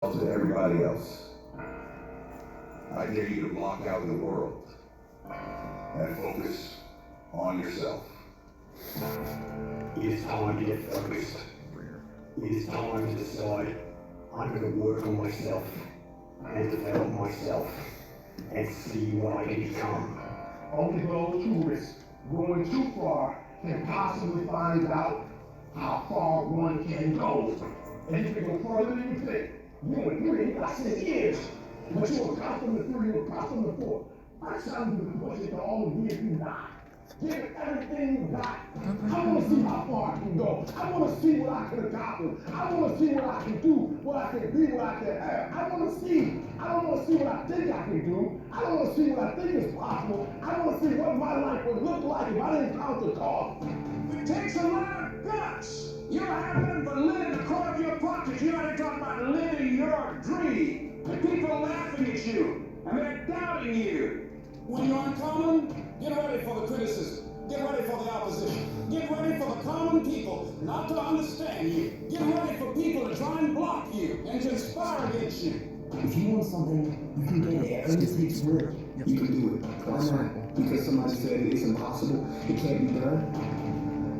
to everybody else. I dare you to block out the world and focus on yourself. It is time to get focused. It is time to decide I'm going to work on myself and develop myself and see what I can become. Only those who risk going too far can possibly find out how far one can go. And you can go further than you think. You went 3, I said years. But you were caught from the 3, you were caught from the 4. I challenge you to push it to all the years you die. Give it everything you got. I want to see how far I can go. I want to see what I can accomplish. I want to see what I can do, what I can be, what I can have. I want to see. I don't want to see what I think I can do. I don't want to see what I think is possible. I want to see what my life would look like if I didn't count the cost. It takes a lot of guts. You don't have nothing but lint in the corner of your pocket. You're not even talking about living your dream. And people are laughing at you, and they're doubting you. When you're uncommon, get ready for the criticism. Get ready for the opposition. Get ready for the common people not to understand you. Get ready for people to try and block you and conspire against you. If you want something, you can get it. It only takes work. You can do it. Why not? Because somebody said it's impossible. It can't be done.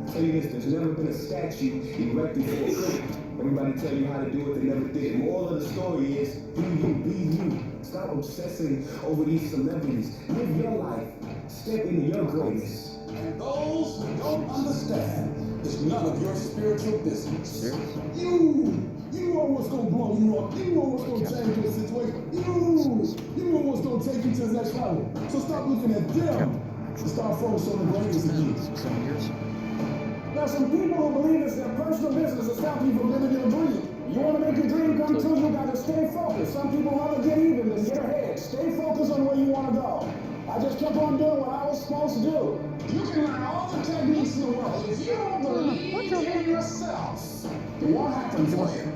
I'll tell you this, there's never been a statue erected for a critic. Everybody tell you how to do it, they never did. Moral of the story is, do you, be you. Stop obsessing over these celebrities. Live your life. Step into your greatness. And those who don't understand, it's none of your spiritual business. You know what's gonna blow you up. You know what's gonna change your situation. You know what's gonna take you to the next level. So stop looking at them and start focusing on the greatness of you. Now, some people who believe it's their personal business to stop you from living your dream. You want to make your dream come true, you got to stay focused. Some people rather get even than get ahead. Stay focused on where you want to go. I just kept on doing what I was supposed to do. You can learn all the techniques in the world. If you don't believe in yourself, it won't happen for you.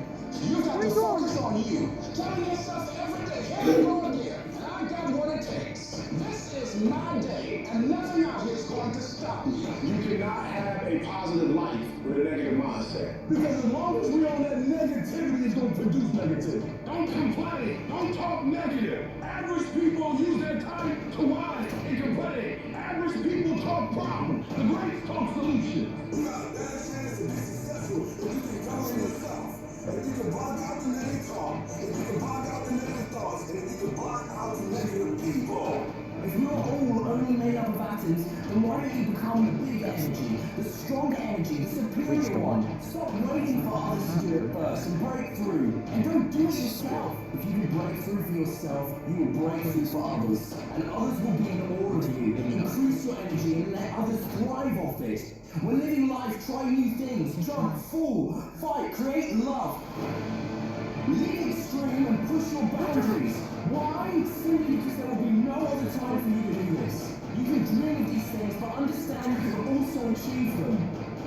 You got to focus on you. Telling yourself every day, here we go again. And I got what it takes. This is my day, and nothing out here is going to stop me. You cannot have a positive life with a negative mindset. Because as long as we're on that negativity, it's going to produce negativity. Don't complain. Don't talk negative. Average people use their time to whine and complain. Average people talk problems. The greats talk solutions. You got a better chance to be successful if you can cover yourself. If you can block out the negative talk, if you can block out the negative thoughts, and if you can block out the negative people. If you're all only made up of atoms, then why don't you become the big energy, the stronger energy, the superior one? Stop waiting for others to do it first and break through. And don't do it yourself. If you can break through for yourself, you will break through for others. And others will be in awe of you. Increase your energy and let others thrive off it. When living life, try new things. Jump, fall, fight, create love. Live extreme and push your boundaries. Why? Simply because there will be no other time for you to do this. You can dream of these things, but understand you can also achieve them.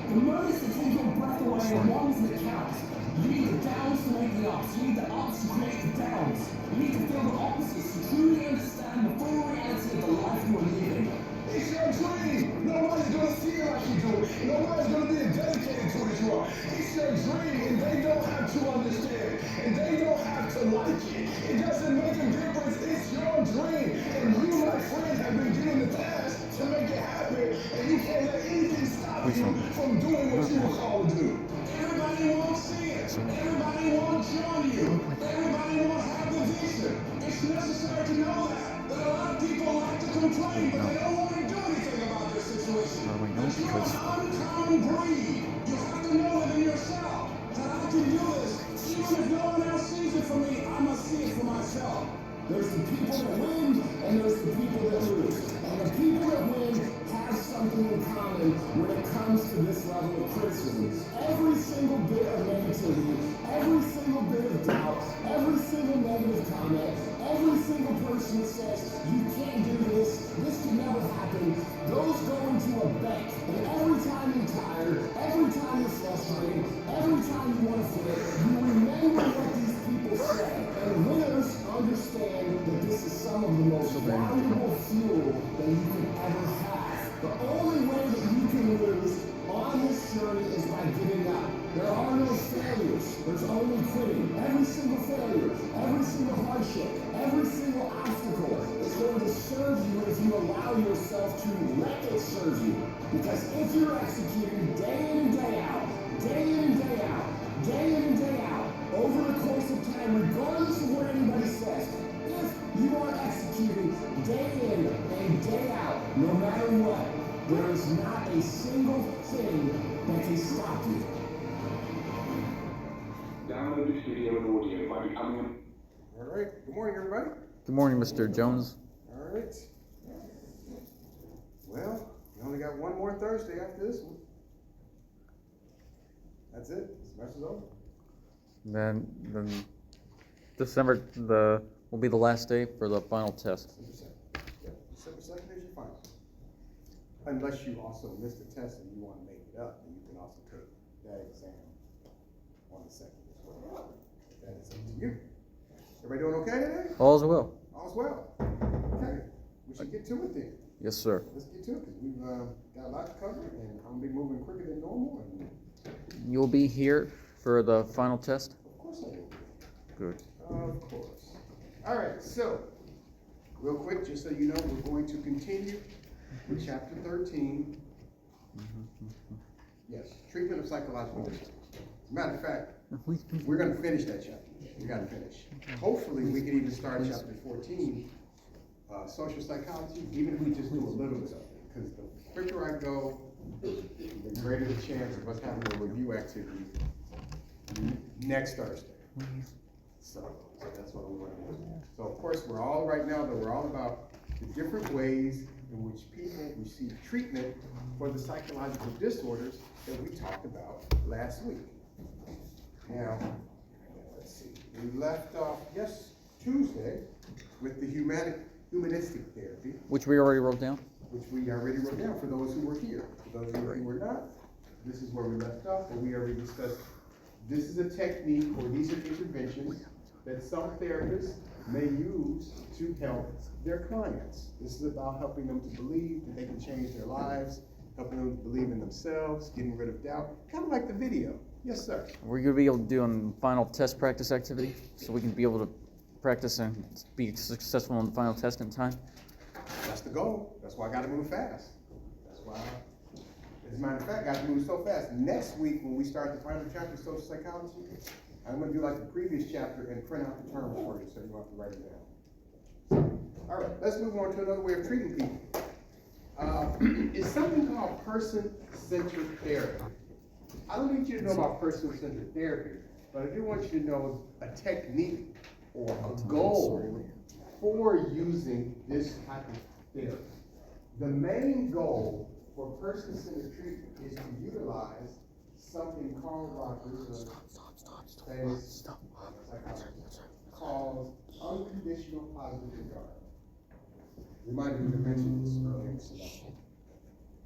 The moments that take your breath away are ones that count. You need the downs to make the ups. You need the ups to create the downs. You need to feel the opposites to truly understand the full reality of the life you are living. It's your dream. Nobody's going to see it like you do. Nobody's going to be as dedicated to it as you are. It's your dream, and they don't have to understand. And they don't have to like it. It doesn't make a difference. It's your dream. And you, my friend, have been given the task to make it happen. And you can't let anything stop you from doing what you were called to do. Everybody won't see it. Everybody won't join you. Everybody won't have the vision. It's necessary to know that a lot of people like to complain, but they don't want to do anything about their situation. But you're an uncommon breed. You have to know within yourself that I can do this. Even if no one else sees it for me, I must see it for myself. There's the people that win, and there's the people that lose. And the people that win have something in common when it comes to this level of criticism. Every single bit of negativity, every single bit of doubt, every single negative comment, every single person that says, you can't do this can never happen, those go into a bank. And every time you're tired, every time you're frustrated, every time you want to quit, you remember what these people say. And winners understand that this is some of the most valuable fuel that you can ever have. The only way that you can lose on this journey is by giving up. There are no failures. There's only quitting. Every single failure, every single hardship, every single obstacle is going to serve you if you allow yourself to let it serve you. Because if you're executing day in and day out, day in and day out, day in and day out, over the course of time, regardless of what anybody says, if you are executing day in and day out, no matter what, there is not a single thing that can stop you. Download this video and audio by becoming All right. Good morning, everybody. Good morning, Mr. Jones. All right. Well, we only got one more Thursday after this one. That's it. Semester's over. Then December will be the last day for the final test. December 2nd. Yep. December 2nd is your final. Unless you also missed the test and you want to make it up, then you can also take that exam on the 2nd as well. That is up to you. Everybody doing okay today? All's well. All's well. Okay. We should get to it then. Yes, sir. Let's get to it because we've got a lot to cover and I'm going to be moving quicker than normal. And You'll be here for the final test? of course I will. Good. Of course. All right, so real quick, just so you know, we're going to continue with chapter 13. Yes, treatment of psychological disorders. As a matter of fact, we're going to finish that chapter. We got to finish. Hopefully, we can even start chapter 14, social psychology, even if we just do a little bit of it. Because the quicker I go, the greater the chance of us having a review activity next Thursday. So that's what we're going to do. So of course, we're all about the different ways in which people receive treatment for the psychological disorders that we talked about last week. Now, let's see. We left off Tuesday with the humanistic therapy, Which we already wrote down? which we already wrote down for those who were here. For those who were not, this is where we left off, but we already discussed. This is a technique, or these are interventions that some therapists may use to help their clients. This is about helping them to believe that they can change their lives, helping them to believe in themselves, getting rid of doubt, kind of like the video. Yes, sir. We're going to be able to do a final test practice activity so we can be able to practice and be successful on the final test in time. That's the goal. That's why I got to move fast. That's why, as a matter of fact, I got to move so fast. Next week, when we start the final chapter of social psychology, I'm going to do like the previous chapter and print out the terms for you so you don't have to write it down. All right, let's move on to another way of treating people. It's something called person-centered therapy. I don't need you to know about person-centered therapy, but I do want you to know a technique or a goal for using this type of therapy. The main goal for person-centered treatment is to utilize something Carl Rogers, famous psychologist, calls unconditional positive regard. Reminded me to mention this earlier in the semester,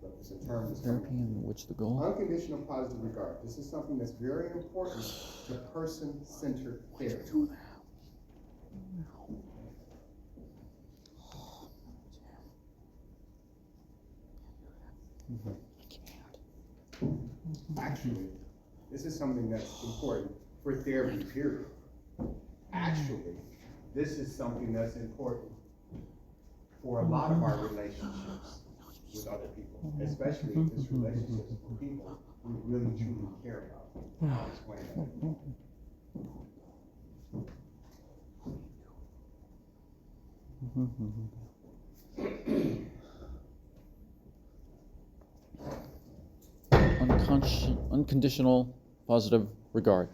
but it's a term that's Therapy in which the goal? unconditional positive regard. This is something that's very important to person-centered therapy. Actually, this is something that's important for therapy, period. Actually, this is something that's important for a lot of our relationships with other people, especially if it's relationships with people we really truly care about. I'll explain that. Unconditional positive regard.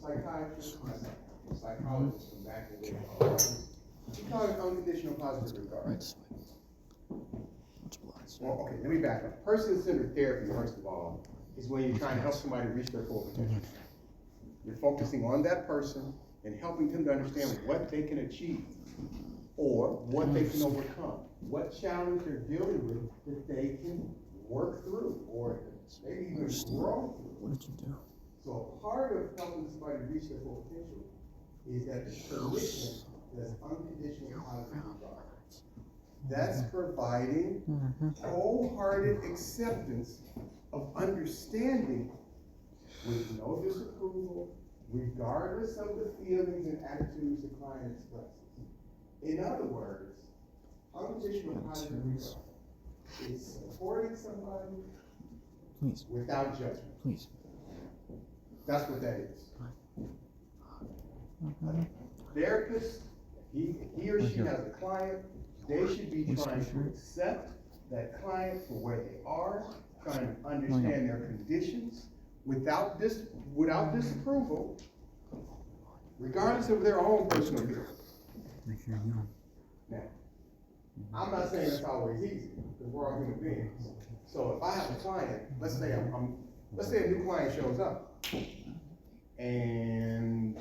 Psychiatrists, psychologists from back in the day, we call it unconditional positive regard. Well, okay, let me back up. Person-centered therapy, first of all, is when you're trying to help somebody reach their full potential. You're focusing on that person and helping them to understand what they can achieve or what they can overcome, what challenge they're dealing with that they can work through or maybe even grow through. What did you do? So a part of helping somebody reach their full potential is that the clinician That's unconditional positive regard. That's providing wholehearted acceptance of understanding with no disapproval, regardless of the feelings and attitudes the client expresses. In other words, unconditional positive regard is supporting somebody without judgment. Please. That's what that is. A therapist, he or she has a client, they should be trying to accept that client for where they are, trying to understand their conditions without disapproval, regardless of their own personal feelings. Now, I'm not saying it's always easy, because we're all human beings. So if I have a client, let's say a new client shows up, and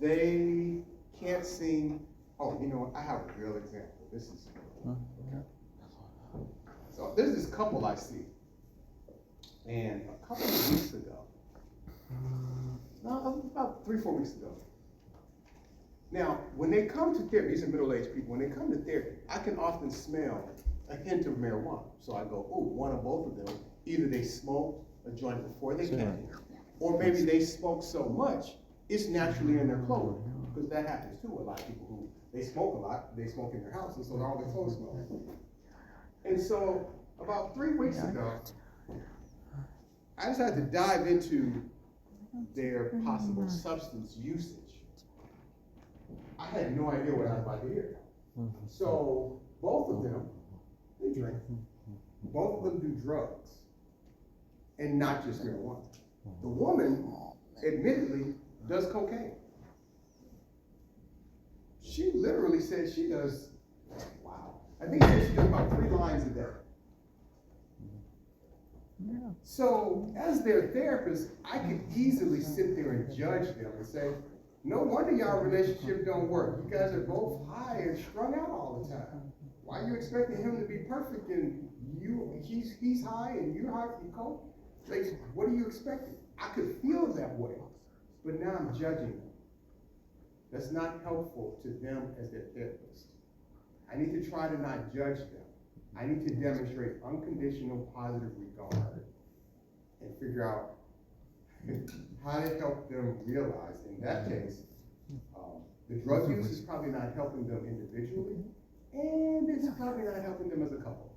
they can't seem, oh, you know what, I have a real example. So there's this couple I see, and a couple of weeks ago, about 3-4 weeks ago. Now, when they come to therapy, these are middle-aged people, when they come to therapy, I can often smell a hint of marijuana. So I go, oh, one of both of them, either they smoked a joint before they came, or maybe they smoke so much, it's naturally in their clothing, because that happens too. A lot of people who, they smoke a lot, they smoke in their houses, so all their clothes smell. And so, about 3 weeks ago, I decided to dive into their possible substance usage. I had no idea what I was about to hear. So, both of them, they drink. Both of them do drugs, and not just marijuana. The woman, admittedly, does cocaine. She literally says she does, wow, I think she says she does about 3 lines a day. So, as their therapist, I could easily sit there and judge them and say, no wonder y'all relationship don't work. You guys are both high and strung out all the time. Why are you expecting him to be perfect and he's high and you're high from coke? Like, what are you expecting? I could feel that way, but now I'm judging them. That's not helpful to them as their therapist. I need to try to not judge them. I need to demonstrate unconditional positive regard and figure out how to help them realize, in that case, the drug use is probably not helping them individually, and it's probably not helping them as a couple.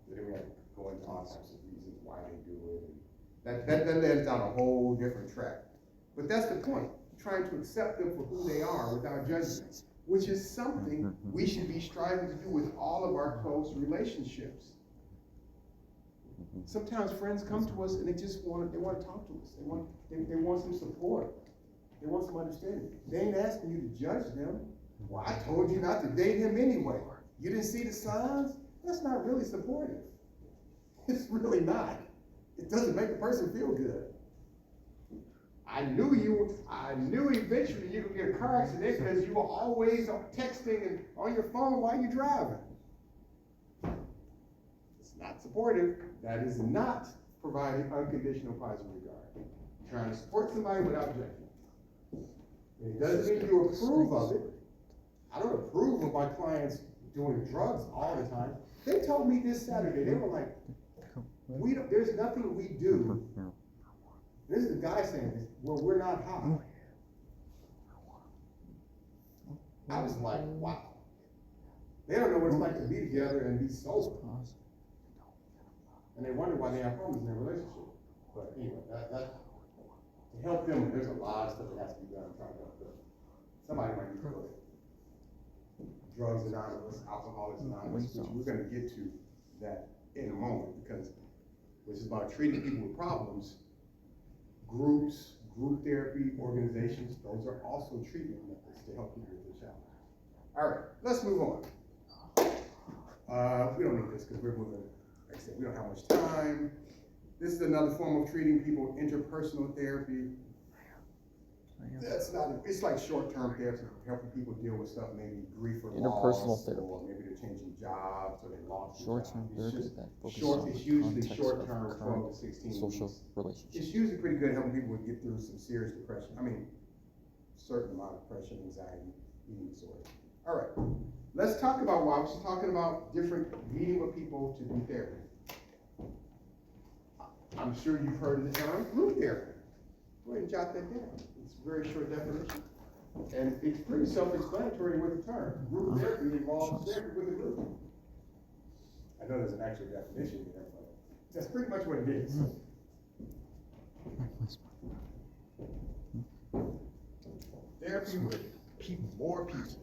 Then we have to go into all types of reasons why they do it. And that lands down a whole different track. But that's the point, trying to accept them for who they are without judgment, which is something we should be striving to do with all of our close relationships. Sometimes friends come to us and they want to talk to us. They want some support. They want some understanding. They ain't asking you to judge them. Well, I told you not to date him anyway. You didn't see the signs? That's not really supportive. It's really not. It doesn't make the person feel good. I knew eventually you would get a car accident because you were always texting and on your phone while you're driving. It's not supportive. That is not providing unconditional positive regard. Trying to support somebody without judgment. It doesn't mean you approve of it. I don't approve of my clients doing drugs all the time. They told me this Saturday, they were like, there's nothing we do. This is the guy saying this, where we're not high. I was like, wow. They don't know what it's like to be together and be sober. And they wonder why they have problems in their relationship. But anyway, to help them, there's a lot of stuff that has to be done to try to help them. Somebody might need to go there. Drugs Anonymous, Alcoholics Anonymous, which we're going to get to that in a moment, because which is about treating people with problems. Groups, group therapy, organizations, those are also treatment methods to help people with their challenge. All right, let's move on. We don't need this because we're moving. Like I said, we don't have much time. This is another form of treating people, interpersonal therapy. That's not, it's like short-term therapy, helping people deal with stuff, maybe grief or Interpersonal loss, therapy. or maybe they're changing jobs, or they lost their Short-term job. It's therapy just that focuses short, on it's the usually context short-term, of 12 current to 16 social weeks. relationships. It's usually pretty good helping people get through some serious depression. I mean, certain amount of depression, anxiety, eating disorder. All right, let's talk about why I was talking about different meeting with people to do therapy. I'm sure you've heard of the term group therapy. Go ahead and jot that down. It's a very short definition. And it's pretty self-explanatory with the term. Group therapy involves therapy with a group. I know there's an actual definition there, but that's pretty much what it is. Therapy with people, more people.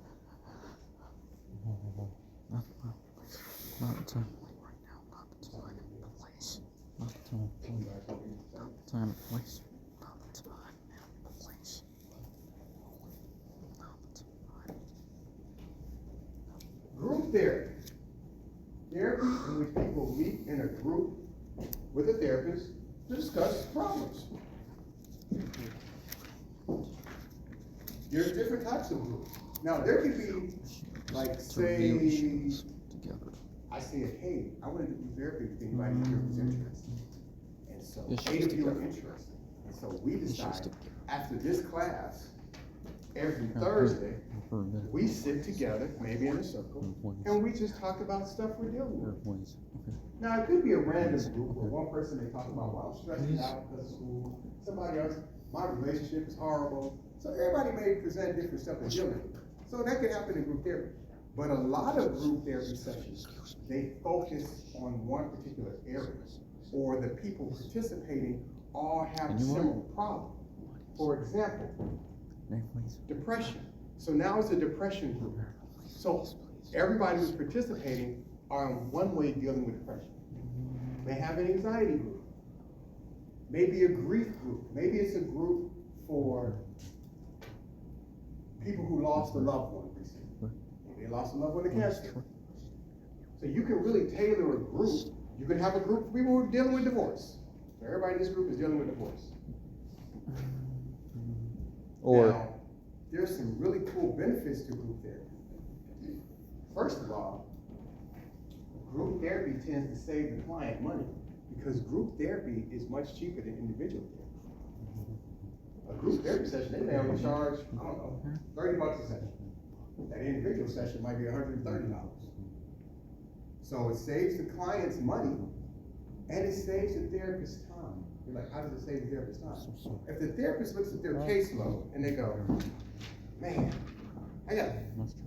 Not the time right now, not the time and place. Not the time, not the time and place. Not the time and place. Not the time. Group therapy. Therapy in which people meet in a group with a therapist to discuss problems. There's different types of groups. Now, there could be, like, say, I say, hey, I want to do therapy with anybody here who's interested. And so, 8 of you are interested. And so we decide, after this class, every Thursday, we sit together, maybe in a circle, and we just talk about stuff we're dealing with. Now, it could be a random group where one person may talk about, well, I'm stressed out because of school. Somebody else, my relationship is horrible. So everybody may present different stuff they're dealing with. So that could happen in group therapy. But a lot of group therapy sessions, they focus on one particular area, or the people participating all have a similar problem. For example, depression. So now it's a depression group. So everybody who's participating are in one way dealing with depression. They have an anxiety group, maybe a grief group, maybe it's a group for people who lost a loved one recently. Maybe they lost a loved one to cancer. So you can really tailor a group. You can have a group of people who are dealing with divorce. So everybody in this group is dealing with divorce. Or now, there's some really cool benefits to group therapy. First of all, group therapy tends to save the client money because group therapy is much cheaper than individual therapy. A group therapy session, they may only charge, I don't know, $30 a session. That individual session might be $130. So it saves the client's money and it saves the therapist's time. You're like, how does it save the therapist's time? If the therapist looks at their caseload and they go, man, I got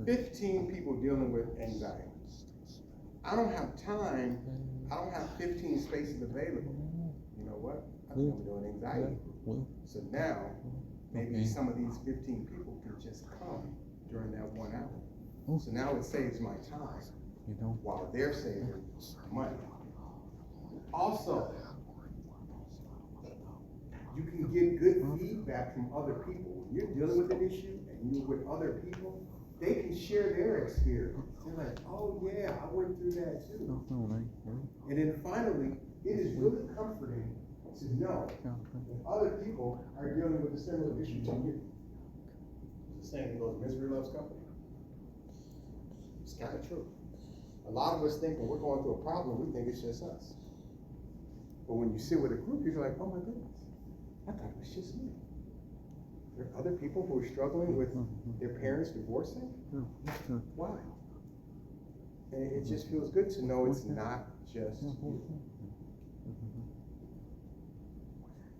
15 people dealing with anxiety. I don't have time, I don't have 15 spaces available. You know what? I think I'm doing anxiety. So now, maybe some of these 15 people can just come during that 1 hour. So now it saves my time while they're saving money. Also, you can get good feedback from other people. When you're dealing with an issue and you're with other people, they can share their experience. They're like, oh yeah, I went through that too. And then finally, it is really comforting to know that other people are dealing with a similar issue to you. It's the same thing goes, misery loves company. It's kind of true. A lot of us think when we're going through a problem, we think it's just us. But when you sit with a group, you're like, oh my goodness, I thought it was just me. There are other people who are struggling with their parents divorcing. Why? And it just feels good to know it's not just you.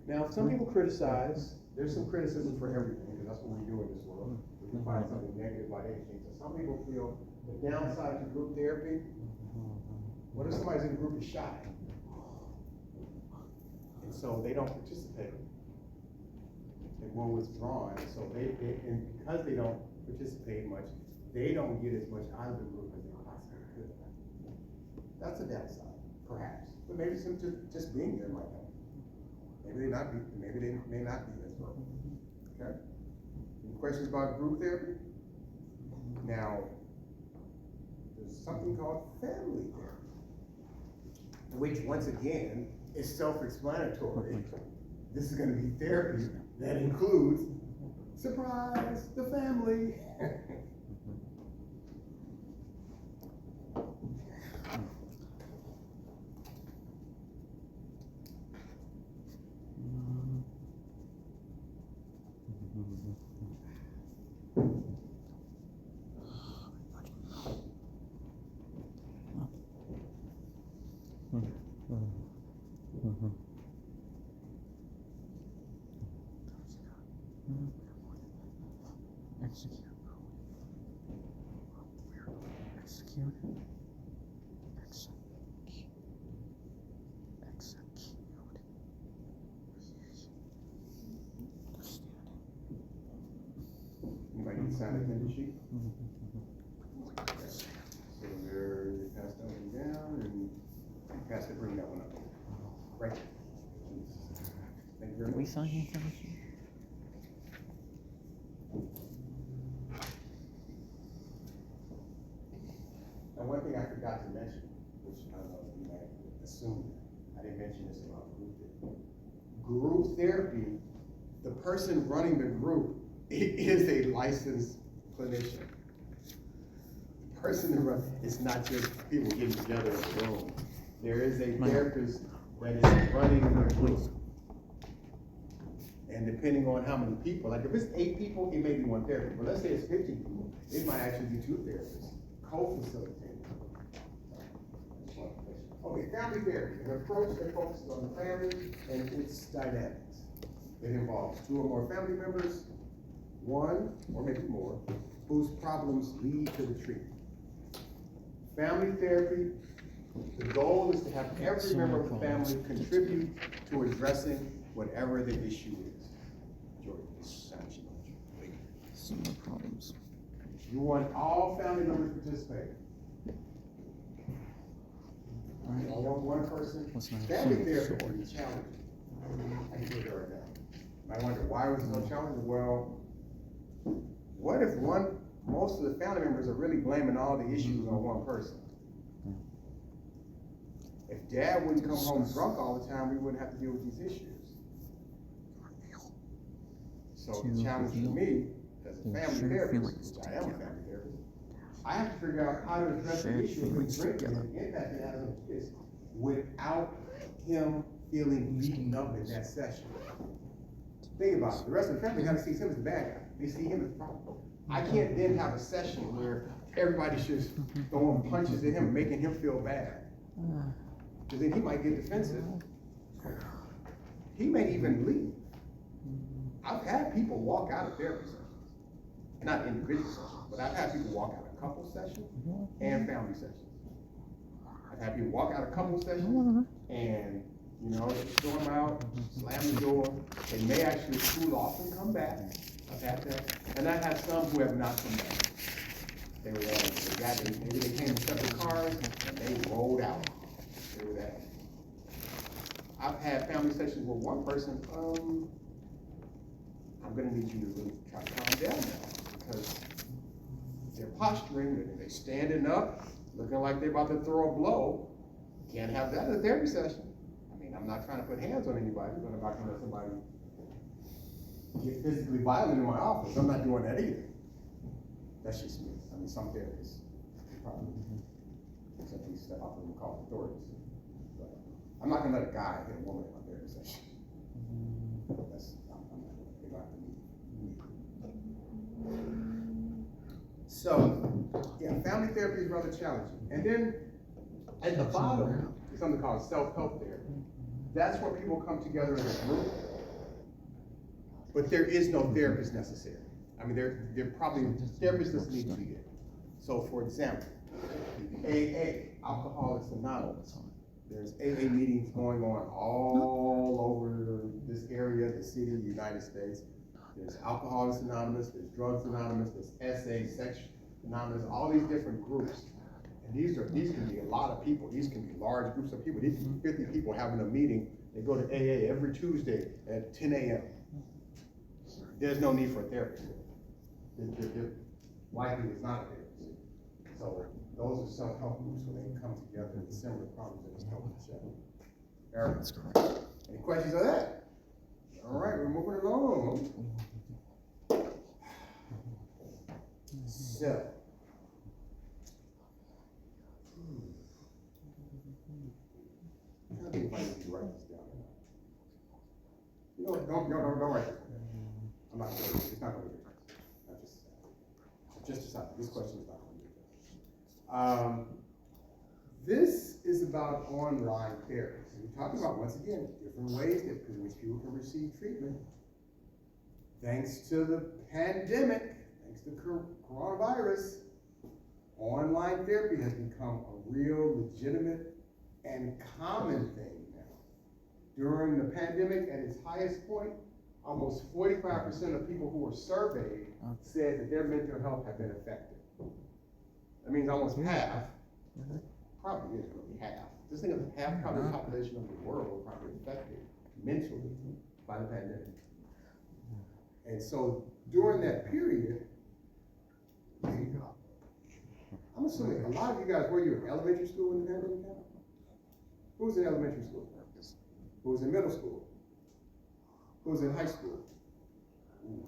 Now, some people criticize, there's some criticism for everything, because that's what we do in this world. We can find something negative about anything. So some people feel the downside to group therapy, what if somebody's in a group is shy? And so they don't participate. They're more withdrawn. So and because they don't participate much, they don't get as much out of the group as they possibly could. That's a downside, perhaps. But maybe some just being there might help. Maybe they may not be as well. Okay? Any questions about group therapy? Now, there's something called family therapy, which once again is self-explanatory. This is going to be therapy that includes Surprise, the family. Execute. Execute. Anybody need to sign that tender sheet? So there, you pass that one down and pass it, bring that one up. Right. Thank you very much. We sign here for this? Now, one thing I forgot to mention, which I don't know, you might assume, I didn't mention this about group therapy. Group therapy, the person running the group is a licensed clinician. The person that runs, it's not just people getting together in the room. There is a therapist that is running the group. And depending on how many people, like if it's 8 people, it may be one therapist. But let's say it's 15 people, it might actually be 2 therapists, co-facilitating. Okay, family therapy, an approach that focuses on the family and its dynamics. It involves 2 or more family members, 1 or maybe more, whose problems lead to the treatment. Family therapy, the goal is to have every member of the family contribute to addressing whatever the issue is. Jordan, this sounds like Similar problems. you want all family members participating. Alright. I want one person. What's my Family opinion? therapy can be challenging. I can do it right now. I wonder why was it so challenging? Well, what if most of the family members are really blaming all the issues on one person? If dad wouldn't come home drunk all the time, we wouldn't have to deal with these issues. So the challenge for me, as a family therapist, which I am a family therapist, I have to figure out how to address the issue of his drinking and the impact it has on his kids without him feeling beaten up in that session. Think about it. The rest of the family kind of sees him as the bad guy. They see him as the problem. I can't then have a session where everybody's just throwing punches at him, making him feel bad. Because then he might get defensive. He may even leave. I've had people walk out of therapy sessions. Not individual sessions, but I've had people walk out of couple sessions and family sessions. I've had people walk out of couple sessions and, you know, throw them out, slam the door. They may actually cool off and come back. I've had that. And I've had some who have not come back. Maybe they came in separate cars and they rolled out. They were that. I've had family sessions where one person, I'm gonna need you to really try to calm down now, because they're posturing, they're standing up, looking like they're about to throw a blow. Can't have that in a therapy session. I mean, I'm not trying to put hands on anybody, but I'm not gonna let somebody get physically violent in my office. I'm not doing that either. That's just me. I mean, some therapists probably simply step up and call authorities. But I'm not gonna let a guy hit a woman in my therapy session. I'm not gonna give out to me. So, yeah, family therapy is rather challenging. And then at the bottom is something called self-help therapy. That's where people come together in a group, but there is no therapist necessary. I mean, there probably therapists doesn't need to be there. So, for example, AA, Alcoholics Anonymous. There's AA meetings going on all over this area, the city, the United States. There's Alcoholics Anonymous, there's Drugs Anonymous, there's SA, Sex Anonymous, all these different groups. And these can be a lot of people. These can be large groups of people. These can be 50 people having a meeting. They go to AA every Tuesday at 10 a.m. There's no need for a therapist. There likely is not a therapist. So those are self-help groups when they come together with similar problems and just help each other. Eric? That's correct. Any questions on that? All right, we're moving along. So, I think if I need to write this down. You know, don't write this down. I'm not gonna, it's not gonna be good. I just decided, this question is not gonna be good. This is about online therapy. So we're talking about, once again, different ways in which people can receive treatment. Thanks to the pandemic, thanks to coronavirus, online therapy has become a real legitimate and common thing now. During the pandemic, at its highest point, almost 45% of people who were surveyed said that their mental health had been affected. That means almost half, probably is really half. Just think of half probably the population of the world probably affected mentally by the pandemic. And so during that period, I'm assuming a lot of you guys, were you in elementary school when the pandemic happened? Who was in elementary school? Who was in middle school? Who was in high school? Ooh.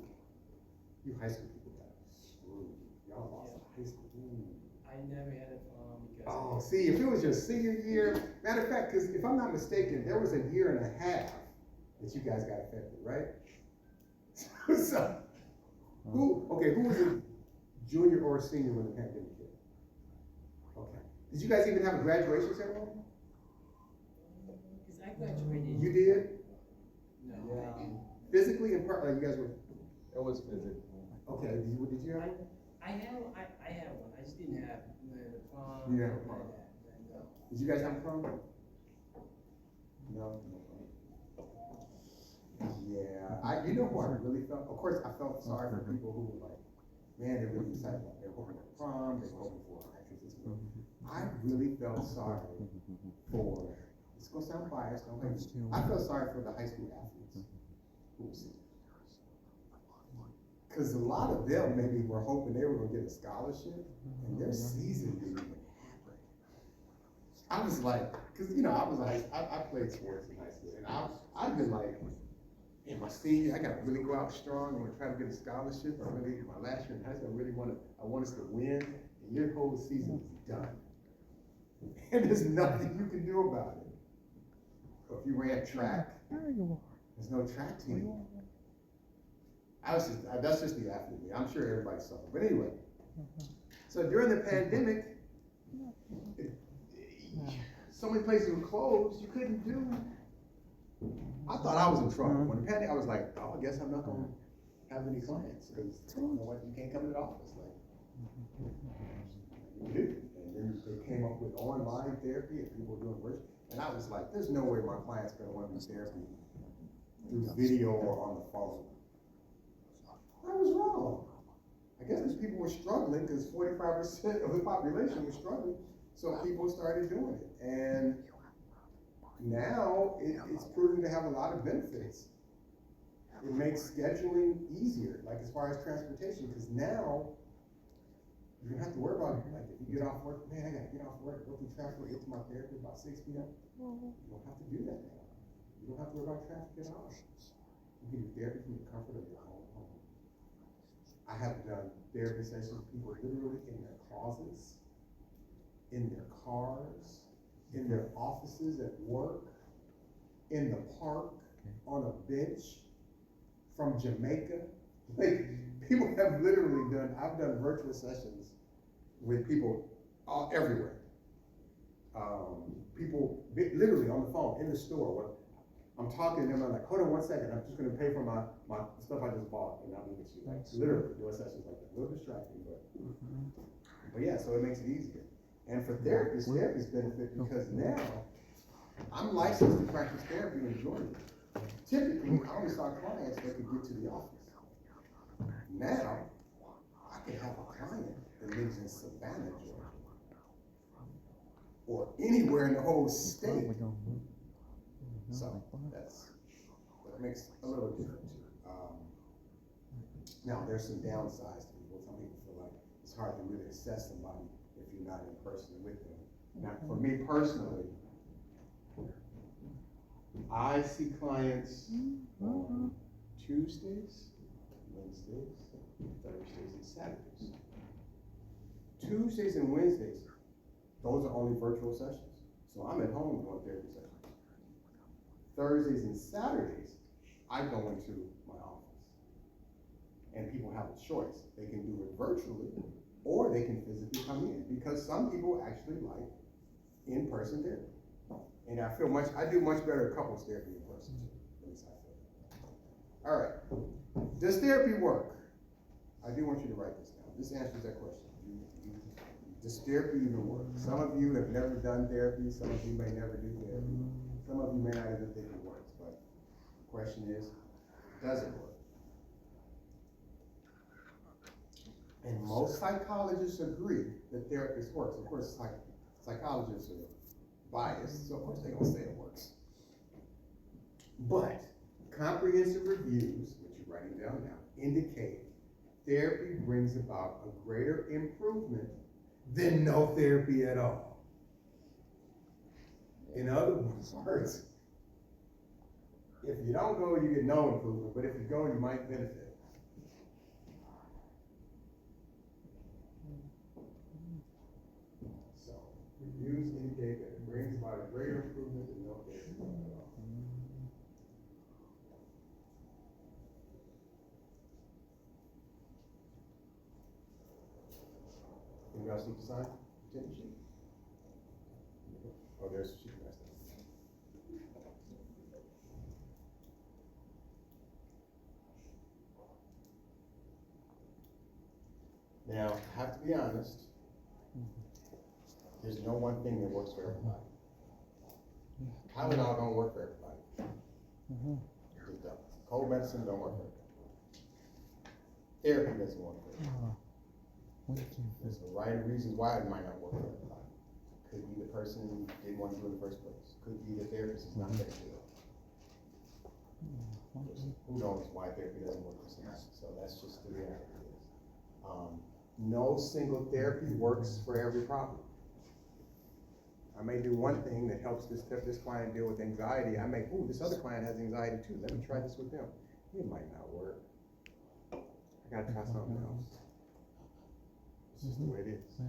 You high school people got screwed. Y'all lost high school. Ooh. I never had a problem because. Oh, see, if it was your senior year, matter of fact, because if I'm not mistaken, there was a year and a half that you guys got affected, right? So, who was a junior or a senior when the pandemic hit? Okay. Did you guys even have a graduation ceremony? Because I graduated. You did? No. Yeah. Physically and part, like you guys were? It was physical. Okay, did you have one? I had one. I just didn't have the prom. You didn't have a prom? No. Did you guys have a prom? No. Yeah, you know who I really felt? Of course, I felt sorry for people who were like, man, they're really excited about they're hoping for prom, they're hoping for actresses. I really felt sorry for, it's gonna sound biased, don't hate me. I felt sorry for the high school athletes who were seniors. Because a lot of them maybe were hoping they were gonna get a scholarship, and their season didn't even happen. I was like, because I played sports in high school, and I've been like, in my senior, I gotta really go out strong. I'm gonna try to get a scholarship. My last year in high school, I want us to win, and your whole season is done. And there's nothing you can do about it. If you ran track, there's no track team. That's just the athlete. I'm sure everybody saw it. But anyway, so during the pandemic, so many places were closed, you couldn't do. I thought I was in trouble. When the pandemic, I was like, oh, I guess I'm not gonna have any clients because you know what, you can't come to the office. Like, you do. And then they came up with online therapy and people were doing virtual. And I was like, there's no way my client's gonna want to do therapy through video or on the phone. I was wrong. I guess because people were struggling, because 45% of the population was struggling, so people started doing it. And now it's proven to have a lot of benefits. It makes scheduling easier, like as far as transportation, because now you don't have to worry about it. Like if you get off work, man, I gotta get off work, go through traffic, get to my therapy about 6 p.m. You don't have to do that now. You don't have to worry about traffic at all. You can do therapy from the comfort of your own home. I have done therapy sessions with people literally in their closets, in their cars, in their offices at work, in the park, on a bench, from Jamaica. Like, people have literally I've done virtual sessions with people everywhere. People literally on the phone, in the store. When I'm talking to them, I'm like, hold on one second, I'm just gonna pay for my stuff I just bought, and I'll be with you. Like, literally doing sessions like that. A little distracting, but yeah, so it makes it easier. And for therapists benefit because now I'm licensed to practice therapy in Georgia. Typically, I only saw clients that could get to the office. Now, I could have a client that lives in Savannah, Georgia, or anywhere in the whole state. So that makes a little difference. Now, there's some downsides to people. Some people feel like it's hard to really assess somebody if you're not in person with them. Now, for me personally, I see clients on Tuesdays, Wednesdays, Thursdays, and Saturdays. Tuesdays and Wednesdays, those are only virtual sessions. So I'm at home doing therapy sessions. Thursdays and Saturdays, I go into my office. And people have a choice. They can do it virtually, or they can physically come in, because some people actually like in-person therapy. And I do much better at couples therapy in person too. At least I feel. All right. Does therapy work? I do want you to write this down. This answers that question. Does therapy even work? Some of you have never done therapy. Some of you may never do therapy. Some of you may not even think it works. But the question is, does it work? And most psychologists agree that therapy works. Of course, psychologists are biased, so of course they're gonna say it works. But comprehensive reviews, which you're writing down now, indicate therapy brings about a greater improvement than no therapy at all. In other words, if you don't go, you get no improvement, but if you go, you might benefit. So, reviews indicate that it brings about a greater improvement than no therapy at all. Anybody else need to sign? Take a sheet. Oh, there's a sheet. Now, I have to be honest, there's no one thing that works for everybody. Tylenol don't work for everybody. It just don't. Cold medicine don't work for everybody. Therapy doesn't work for everybody. There's a variety of reasons why it might not work for everybody. Could be the person who didn't want to do it in the first place. Could be the therapist is not that good. Who knows why therapy doesn't work for someone? So that's just the reality. No single therapy works for every problem. I may do one thing that helps this client deal with anxiety. I may, this other client has anxiety too. Let me try this with them. It might not work. I gotta try something else. It's just the way it is.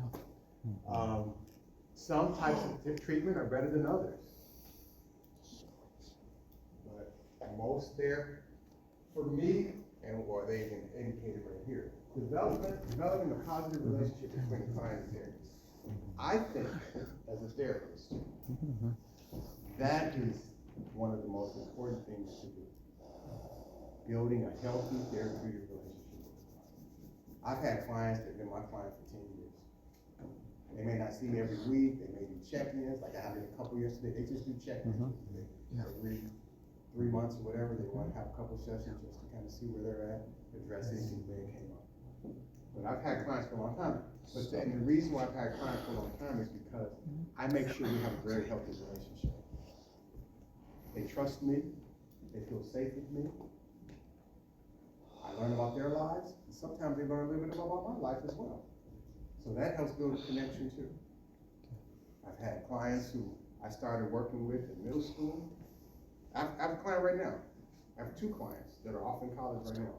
Some types of treatment are better than others. But most there, for me, and what they indicated right here, developing a positive relationship between the client and therapist. I think, as a therapist, that is one of the most important things to do. Building a healthy therapeutic relationship. I've had clients that have been my client for 10 years. They may not see me every week, they may do check-ins, like I had a couple yesterday, they just do check-ins. Every 3 months or whatever, they want to have a couple sessions just to kind of see where they're at, address issues where it came up. But I've had clients for a long time. And the reason why I've had clients for a long time is because I make sure we have a very healthy relationship. They trust me, they feel safe with me. I learn about their lives, and sometimes they learn a little bit about my life as well. So that helps build a connection too. I've had clients who I started working with in middle school. I have a client right now. I have 2 clients that are off in college right now.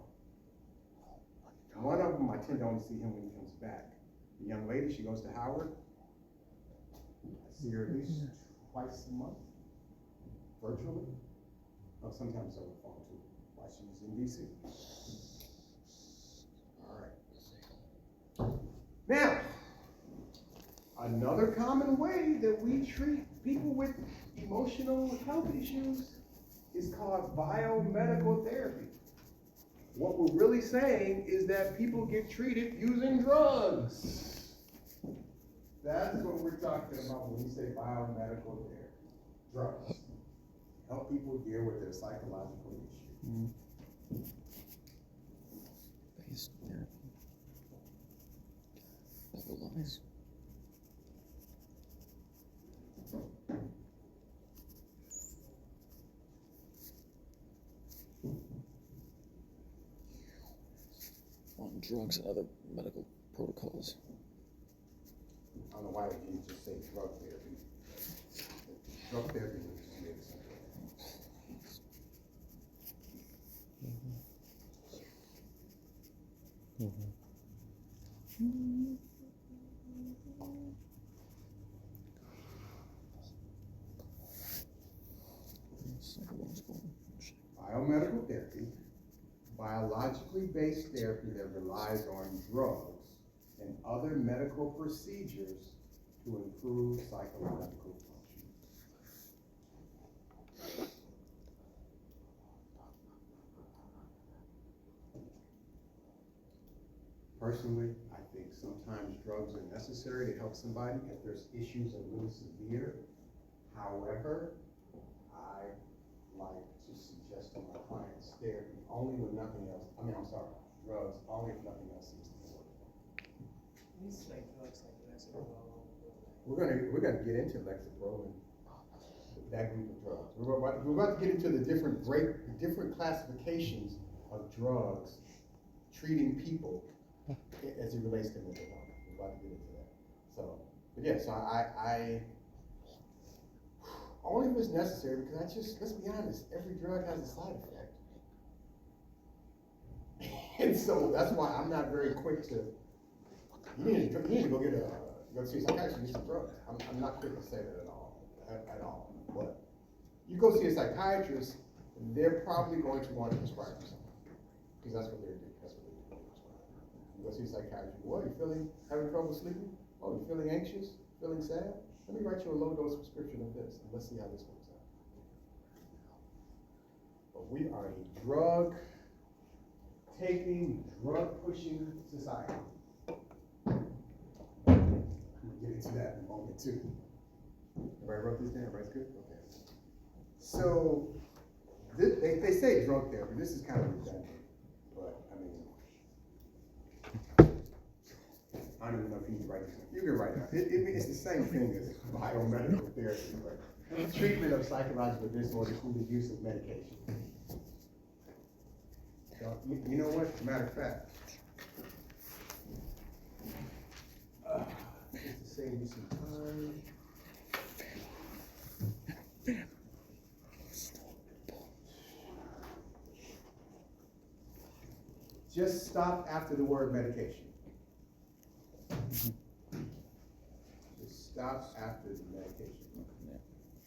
One of them, I tend to only see him when he comes back. The young lady, she goes to Howard. I see her at least twice a month, virtually. Or sometimes over the phone too, while she's in DC. All right. Now, another common way that we treat people with emotional health issues is called biomedical therapy. What we're really saying is that people get treated using drugs. That's what we're talking about when we say biomedical therapy. Drugs. Help people deal with their psychological issues. Based therapy. Double lies. On drugs and other medical protocols. I don't know why you just say drug therapy. Drug therapy is just made sense. biomedical therapy, biologically based therapy that relies on drugs and other medical procedures to improve psychological function. Personally, I think sometimes drugs are necessary to help somebody if there's issues that are really severe. However, I like to suggest to my clients therapy only when nothing else, drugs only if nothing else seems to be working. These like drugs like Lexapro. We're gonna get into Lexapro and that group of drugs. We're about to get into the different classifications of drugs treating people as it relates to mental health. We're about to get into that. So, but yeah, so I only if it's necessary, because let's be honest, every drug has a side effect. And so that's why I'm not very quick to, you need to go see a psychiatrist and get some drugs. I'm not quick to say that at all. But you go see a psychiatrist, they're probably going to want to prescribe you something. Because that's what they're doing. You go see a psychiatrist. What, you having trouble sleeping? Oh, you feeling anxious? Feeling sad? Let me write you a low dose prescription of this, and let's see how this works out. But we are a drug-taking, drug-pushing society. I'm gonna get into that in a moment too. Everybody wrote these down? Everybody's good? Okay. So, they say drug therapy. This is kind of redundant, but I mean, I don't even know if you can write this. You can write it. It's the same thing as biomedical therapy, right? Treatment of psychological disorders through the use of medication. So, you know what? Matter of fact, just to save you some time. Just stop after the word medication. Just stop after the medication.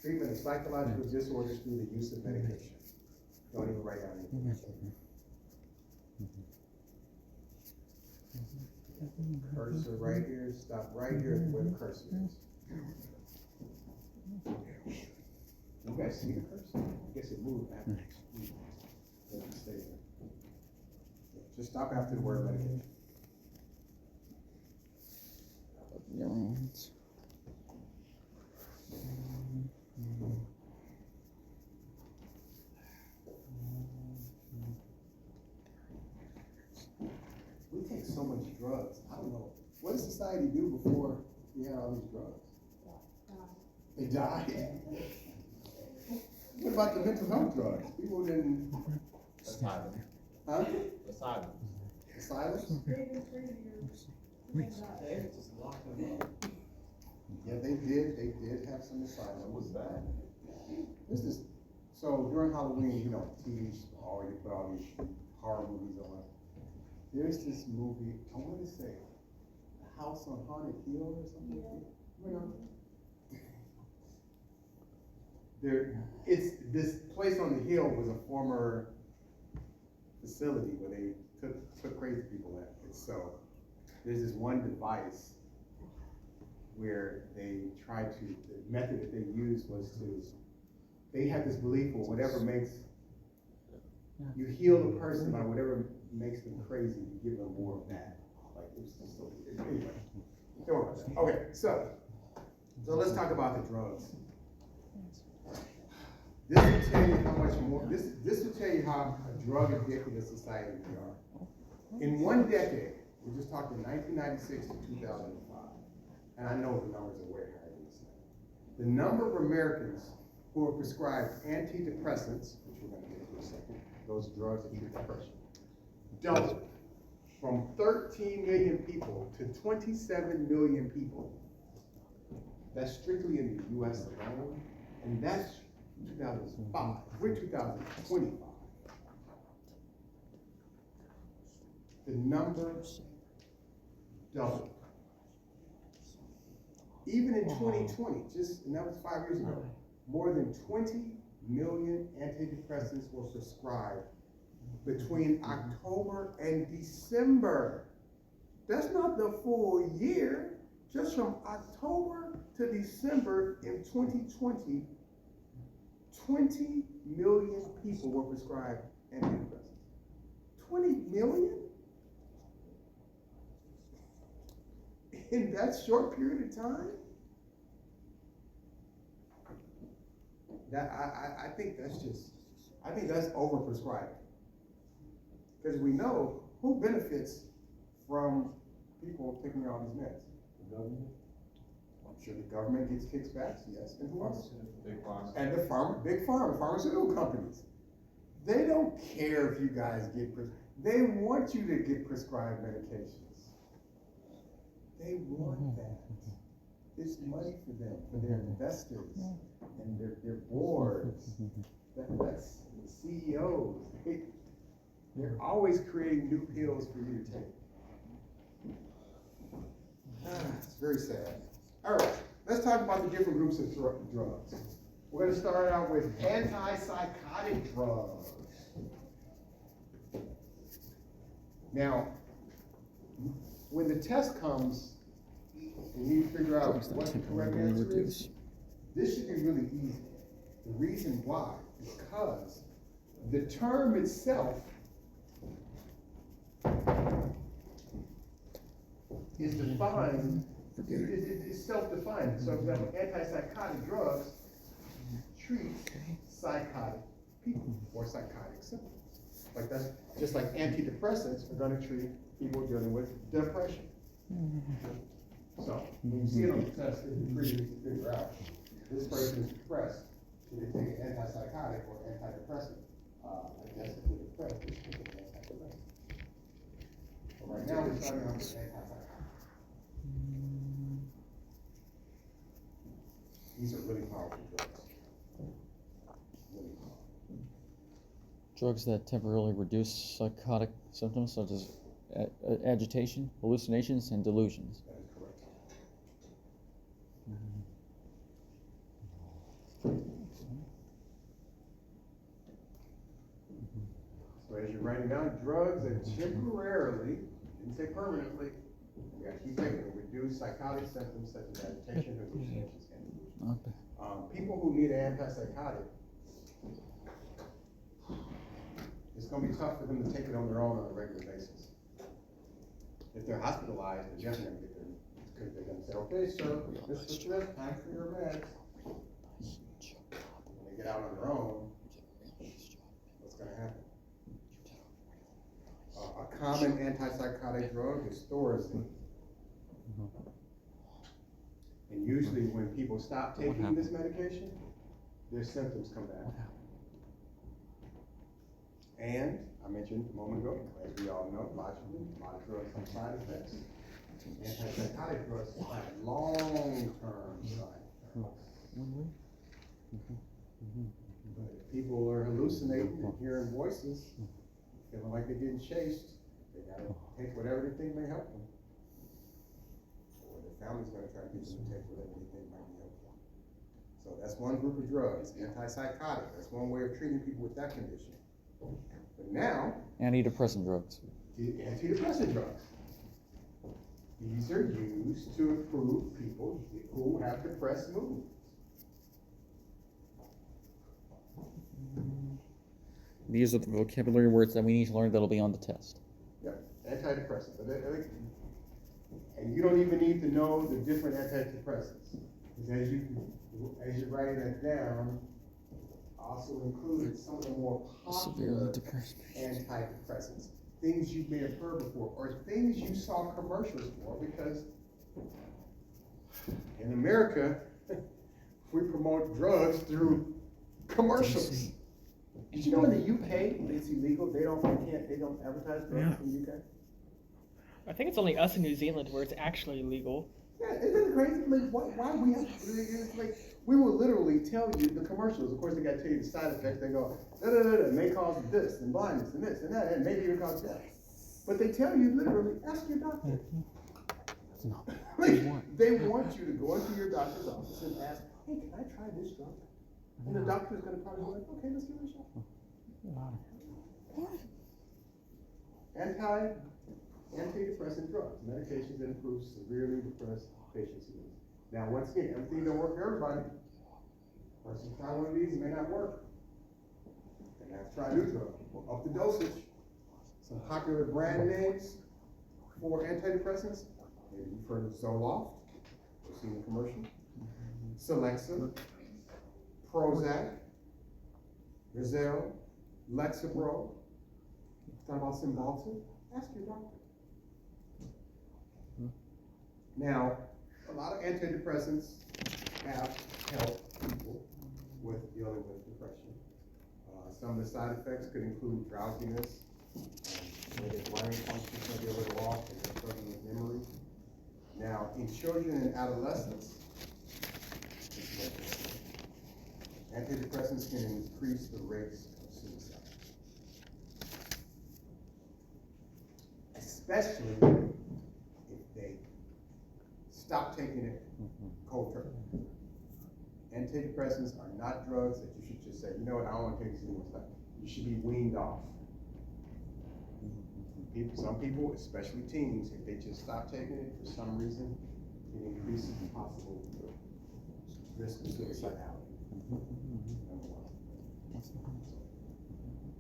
Treatment of psychological disorders through the use of medication. Don't even write down anything. Cursor right here, stop right here where the cursor is. You guys see the cursor? I guess it moved after. Let me stay there. Just stop after the word medication. We take so much drugs. I don't know. What did society do before we had all these drugs? They died. What about the mental health drugs? People didn't. Asylum. Huh? Asylum. Asylums? Just lock them up. Yeah, they did have some asylums. What was that? So during Halloween, you know, TVs already put all these horror movies on. There's this movie, I want to say, The House on Haunted Hill or something. It's this place on the hill was a former facility where they took crazy people at. And so there's this one device where they tried to, the method that they used was they had this belief, or whatever makes, you heal the person by whatever makes them crazy, you give them more of that. Like, it was just so, anyway, don't worry about that. Okay, so let's talk about the drugs. This will tell you how much more, this will tell you how drug addicted a society we are. In one decade, we're just talking 1996 to 2005, and I know the numbers are way higher than this. The number of Americans who are prescribed antidepressants, which we're going to get into in a second, those drugs that treat depression, doubled from 13 million people to 27 million people. That's strictly in the US alone, and that's 2005. We're 2025. The number doubled. Even in 2020, and that was 5 years ago, more than 20 million antidepressants were prescribed between October and December. That's not the full year. Just from October to December in 2020, 20 million people were prescribed antidepressants. 20 million? In that short period of time? That I think that's overprescribing. Because we know who benefits from people taking all these meds. The government. I'm sure the government gets kickbacks, yes. And who else? Big pharma. And the big pharma, pharmaceutical companies. They don't care if you guys get they want you to get prescribed medications. They want that. It's money for them, for their investors and their boards. That's the CEOs. They're always creating new pills for you to take. It's very sad. All right, let's talk about the different groups of drugs. We're going to start out with antipsychotic drugs. Now, when the test comes, and you figure out what the correct answer is, this should be really easy. The reason why is because the term itself is defined, it's self-defined. So, for example, antipsychotic drugs treat psychotic people or psychotic symptoms. Like that's just like antidepressants are going to treat people dealing with depression. So when you see it on the test, it's pretty easy to figure out this person is depressed. Should they take an antipsychotic or antidepressant? I guess if they're depressed, they should take an antidepressant. But right now we're starting off with antipsychotic. These are really powerful drugs. Really powerful. Drugs that temporarily reduce psychotic symptoms such as agitation, hallucinations, and delusions. That is correct. So as you're writing down drugs that temporarily, didn't say permanently, you gotta keep taking them, reduce psychotic symptoms such as agitation, hallucinations, and delusions. People who need an antipsychotic, it's going to be tough for them to take it on their own on a regular basis. If they're hospitalized, they're definitely going to get them, because they're going to say, okay, sir, this is this, time for your meds. When they get out on their own, what's going to happen? A common antipsychotic drug is Thorazine. And usually when people stop taking this medication, their symptoms come back. And I mentioned a moment ago, as we all know, logically, a lot of drugs have side effects. Antipsychotic drugs have long-term side effects. But if people are hallucinating and hearing voices, feeling like they're getting chased, they gotta take whatever they think may help them. Or their family's gonna try to get them to take whatever they think might be helpful. So that's one group of drugs, antipsychotic. That's one way of treating people with that condition. But now, Antidepressant drugs. Antidepressant drugs. These are used to improve people who have depressed moods. These are the vocabulary words that we need to learn that'll be on the test. Yeah, antidepressant. And you don't even need to know the different antidepressants. Because as you're writing that down, also included some of the more popular antidepressants. Things you may have heard before, or things you saw commercials for, because in America, we promote drugs through commercials. Did you know in the UK it's illegal? They don't advertise drugs in the UK. I think it's only us in New Zealand where it's actually illegal. Yeah, isn't it crazy? Like, why we have? It's like we will literally tell you the commercials. Of course, they got to tell you the side effects. They go, it may cause this and blindness and this and that, and maybe even cause death. But they tell you literally, ask your doctor. Like, they want you to go into your doctor's office and ask, hey, can I try this drug? And the doctor is going to probably be like, okay, let's give it a shot. Antidepressant drugs, medications that improve severely depressed patients' moods. Now, once again, everything don't work for everybody. Person try one of these, it may not work. And have to try a new drug. We'll up the dosage. Some popular brand names for antidepressants. Maybe you've heard of Zoloft. You've seen the commercial. Celexa, Prozac, Rizal, Lexapro. Talk about Cymbalta. Ask your doctor. Now, a lot of antidepressants have helped people dealing with depression. Some of the side effects could include drowsiness, where their brain function can be a little off, and they're struggling with memory. Now, in children and adolescents, antidepressants can increase the rates of suicide, especially if they stop taking it cold turkey. Antidepressants are not drugs that you should just say, you know what, I don't want to take this anymore. You should be weaned off. Some people, especially teens, if they just stop taking it for some reason, it increases the possible risk of suicidality. Number one.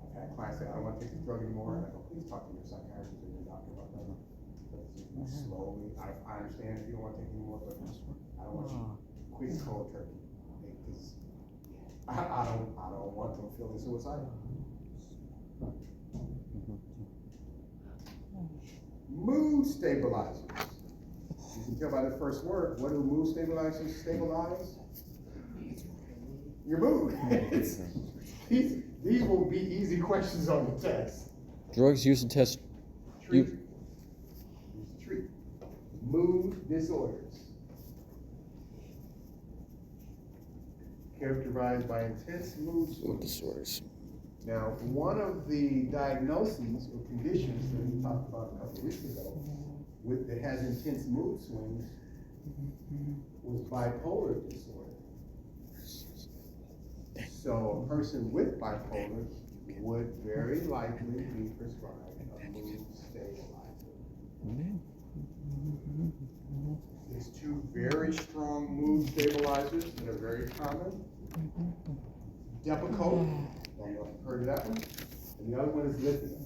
I've had clients say, I don't want to take this drug anymore, and I go, please talk to your psychiatrist or your doctor about that. Slowly, I understand if you don't want to take it anymore, but I don't want you to quit cold turkey. Because I don't want them feeling suicidal. Mood stabilizers. You can tell by the first word, what do mood stabilizers stabilize? Your mood. These will be easy questions on the test. Drugs used to test. Treat. Mood disorders. Characterized by intense mood disorders. Now, one of the diagnoses or conditions that we talked about a couple of weeks ago that has intense mood swings was bipolar disorder. So a person with bipolar would very likely be prescribed a mood stabilizer. There's two very strong mood stabilizers that are very common. Depakote, don't know if you've heard of that one, and the other one is lithium.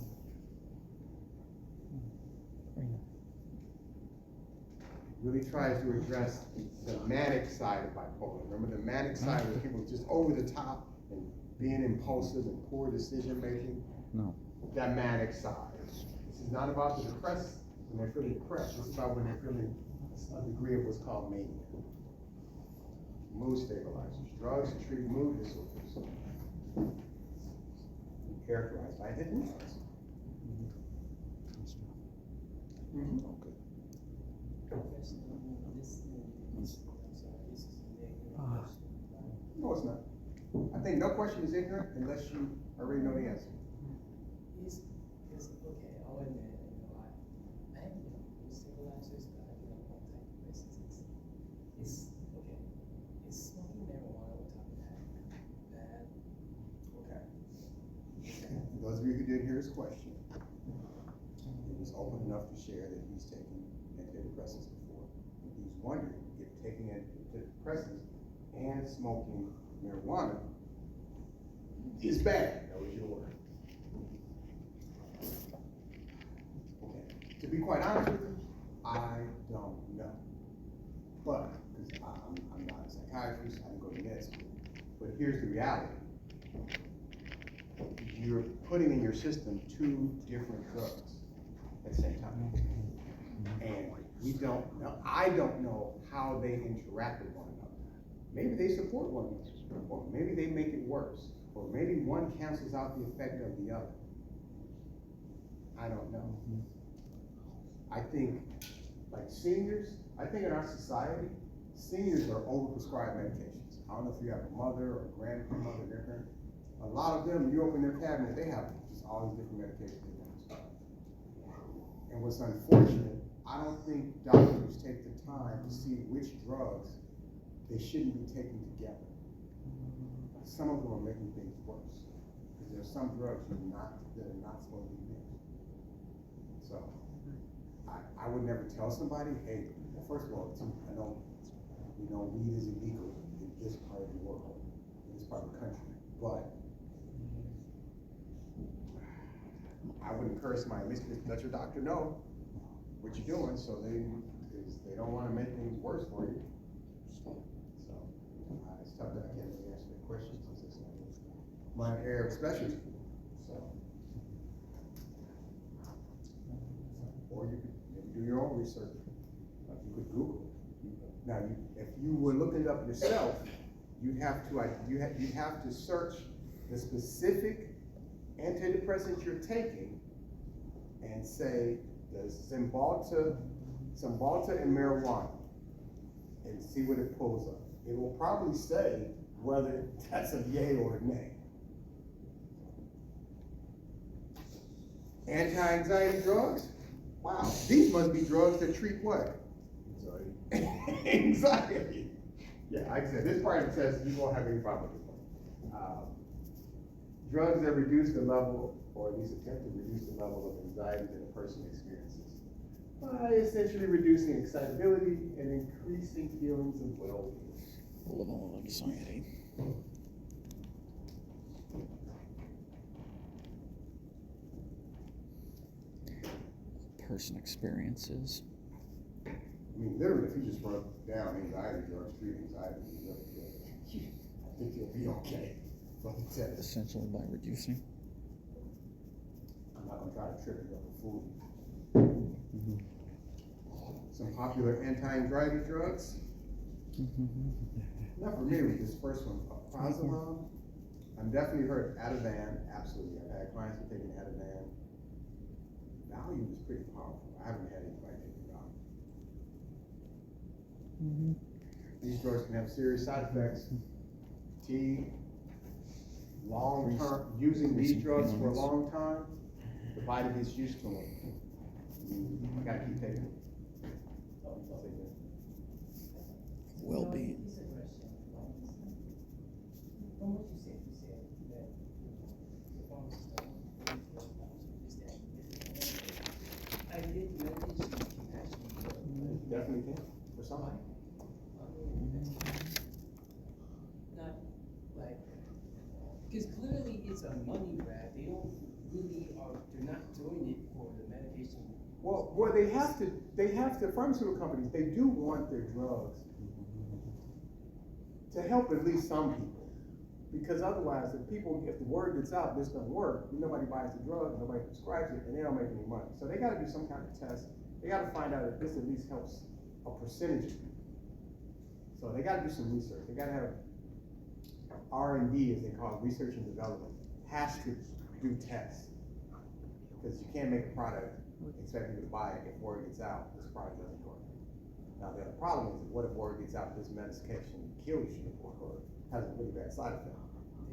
It really tries to address the manic side of bipolar. Remember, the manic side is people just over the top and being impulsive and poor decision making? No. That manic side. This is not about the depressed when they're feeling depressed. This is about when they're feeling a degree of what's called mania. Mood stabilizers. Drugs to treat mood disorders. Characterized by hypnosis. Okay. No, it's not. I think no question is ignorant unless you already know the answer. It's okay, I'll admit, I have mood stabilizers, but I think antidepressants. It's okay. Is smoking marijuana on top of that bad? Okay. For those of you who didn't hear his question, he was open enough to share that he's taken antidepressants before. He's wondering if taking antidepressants and smoking marijuana is bad. That was your word. Okay. To be quite honest with you, I don't know. But, because I'm not a psychiatrist, I didn't go to med school. But here's the reality. You're putting in your system two different drugs at the same time. And we don't know, I don't know how they interact with one another. Maybe they support one another, or maybe they make it worse, or maybe one cancels out the effect of the other. I don't know. I think, like seniors, I think in our society, seniors are overprescribed medications. I don't know if you have a mother or a grandmother, different. A lot of them, you open their cabinet, they have just all these different medications they want to start. And what's unfortunate, I don't think doctors take the time to see which drugs they shouldn't be taking together. some of them are making things worse. Because there's some drugs that are not supposed to be mixed. So I would never tell somebody, hey, well, first of all, I know weed is illegal in this part of the world, in this part of the country, but I would encourage somebody, at least let your doctor know what you're doing, so they don't want to make things worse for you. So it's tough that I can't really answer that question since it's not my area of specialty. So, or you could maybe do your own research. You could Google. Now, if you were looking it up yourself, you'd have to search the specific antidepressant you're taking and say there's Cymbalta and marijuana, and see what it pulls up. It will probably say whether that's a yay or a nay. Anti-anxiety drugs? Wow, these must be drugs that treat what? Anxiety. Anxiety. Yeah, like I said, this part of the test, you won't have any problem with this one. Drugs that reduce the level, or at least attempt to reduce the level of anxiety that a person experiences by essentially reducing excitability and increasing feelings of well-being. Level of anxiety. Person experiences. I mean, literally, if you just wrote down anxiety drugs, treat anxiety, I think you'll be okay for the test. Essentially by reducing. I'm not going to try to trip you up with food. Some popular anti-anxiety drugs. I'm not familiar with this first one, Prazolam. I've definitely heard Ativan, absolutely. I've had clients who taken Ativan. Valium is pretty powerful. I haven't had anybody take Valium. These drugs can have serious side effects. Fatigue, long-term, using these drugs for a long time, the body gets used to them. You gotta keep taking them. Well-being. From what you said that the pharmacist I did medication can actually Definitely can, for somebody. Not like, because clearly it's a money grab. They don't really they're not doing it for the medication. Well, they have to, pharmaceutical companies, they do want their drugs to help at least some people. Because otherwise, if the word gets out, this doesn't work, nobody buys the drug, nobody prescribes it, and they don't make any money. So they gotta do some kind of test. They gotta find out if this at least helps a percentage of people. So they gotta do some research. They gotta have R&D, as they call it, research and development, has to do tests. Because you can't make a product expecting you to buy it if word gets out, this product doesn't work. Now the other problem is, what if word gets out, this medication kills you or has a really bad side effect?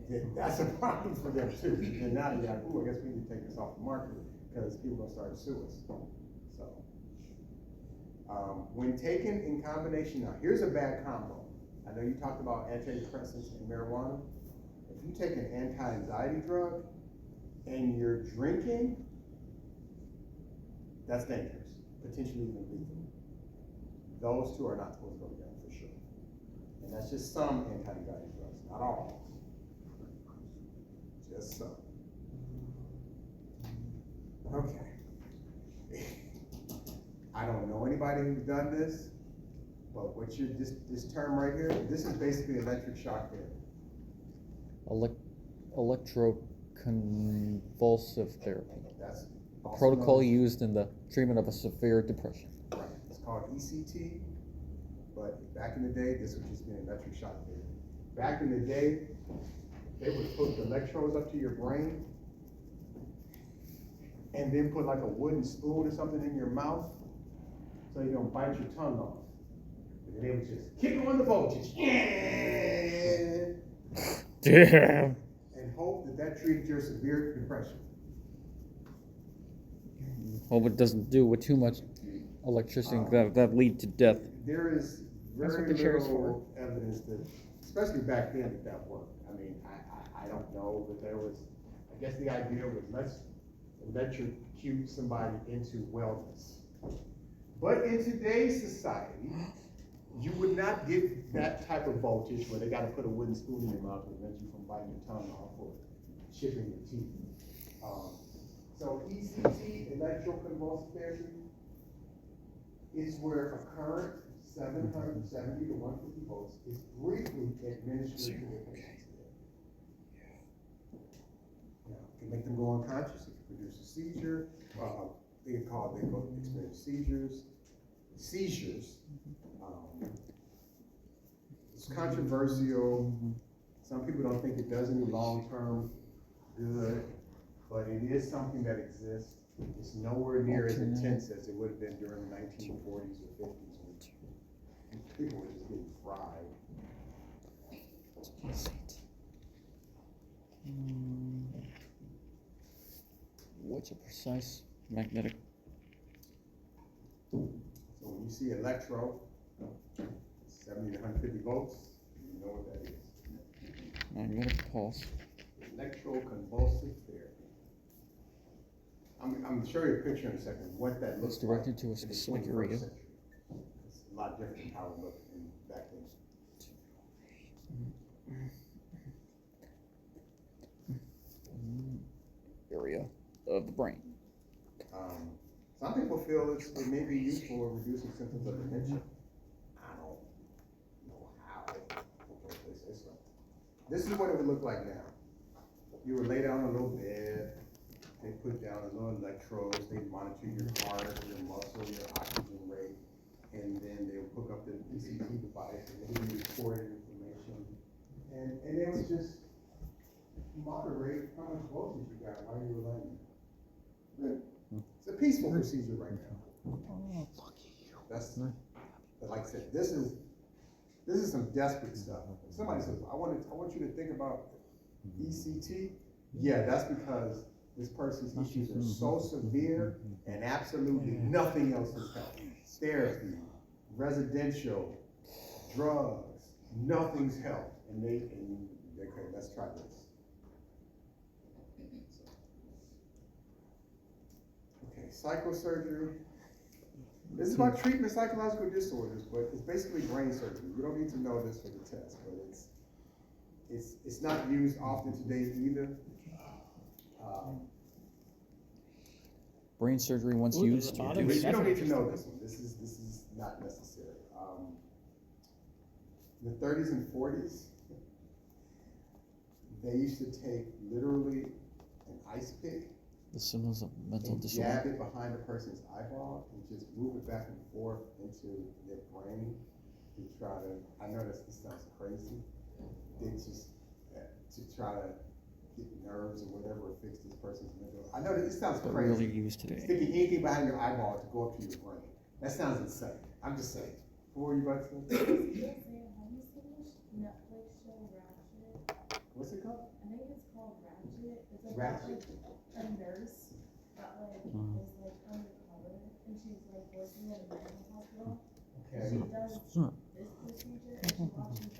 Then that's a problem for them too. And now they're like, ooh, I guess we need to take this off the market because people are gonna start to sue us. So, when taken in combination, now here's a bad combo. I know you talked about antidepressants and marijuana. If you take an anti-anxiety drug and you're drinking, that's dangerous, potentially even lethal. Those two are not supposed to go together for sure. And that's just some anti-anxiety drugs, not all. Just some. Okay. I don't know anybody who's done this, but what this term right here, this is basically electric shock therapy. Electroconvulsive therapy. That's a protocol used in the treatment of a severe depression. Right. It's called ECT, but back in the day, this would just be electric shock therapy. Back in the day, they would hook the electrodes up to your brain and then put like a wooden spoon or something in your mouth so you don't bite your tongue off. And they would just kick on the voltage. Damn. And hope that treats your severe depression. Hope it doesn't do with too much electricity that lead to death. There is That's what very the chair is little evidence that, especially back then, that worked. I mean, I don't know, but there was, I guess the idea was let's electrocute somebody into wellness. But in today's society, you would not get that type of voltage where they gotta put a wooden spoon in your mouth to prevent you from biting your tongue off or chipping your teeth. So ECT, electroconvulsive therapy, is where a current 770 to 150 volts is briefly administered to the patient. Now, it can make them go unconscious, it can produce a seizure, they go experience seizures. It's controversial. Some people don't think it does any long-term good, but it is something that exists. It's nowhere near as intense as it would have been during the 1940s or 50s when people were just getting fried. What's a precise magnetic? So when you see electro, 70 to 150 volts, you know what that is. Magnetic pulse. Electroconvulsive therapy. I'm show you a picture in a second what that looks It's directed like to a in the specific 21st area. century. It's a lot different than how it looked back then. Area of the brain. Some people feel it may be useful in reducing symptoms of dementia. I don't know how. This is what it would look like now. You would lay down on a little bed, they put down a little electrodes, they monitor your heart, your muscle, your oxygen rate, and then they would hook up the ECT device and they would record information. And it would just moderate how much voltage you got while you were laying there. It's a peaceful procedure right now. That's, but like I said, this is some desperate stuff. If somebody says, I want you to think about ECT, yeah, that's because this person's issues are so severe and absolutely nothing else has helped. Therapy, residential, drugs, nothing's helped. And okay, let's try this. Okay, psychosurgery. This is about treatment of psychological disorders, but it's basically brain surgery. You don't need to know this for the test, but it's not used often today either. Brain surgery once used. You don't need to know this one. This is not necessary. In the 30s and 40s, they used to take literally an ice pick. The symptoms of mental and disorder. jab it behind a person's eyeball and just move it back and forth into their brain to try to, I know this sounds crazy, they just to try to get nerves or whatever or fix this person's mental. I know that it sounds But crazy. really used today. Sticking anything behind your eyeball to go up to your brain. That sounds insane. I'm just saying. What were you about to say? Netflix show Ratchet. What's it called? I think it's called Ratchet. It's about Ratchet? like a nurse that like is like undercover and she's like working at a medical hospital. Okay. She does this procedure and she watches the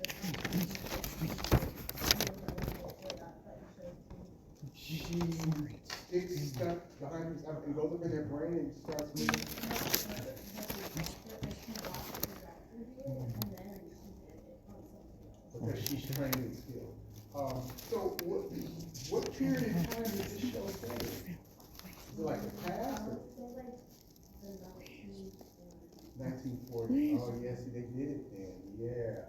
She sticks stuff behind herself and goes up in their brain and starts moving. Because she's trained and skilled. So what period of time did this show stay? Is it like the past? Or? 1940. Oh yeah, see they did it then. Yeah.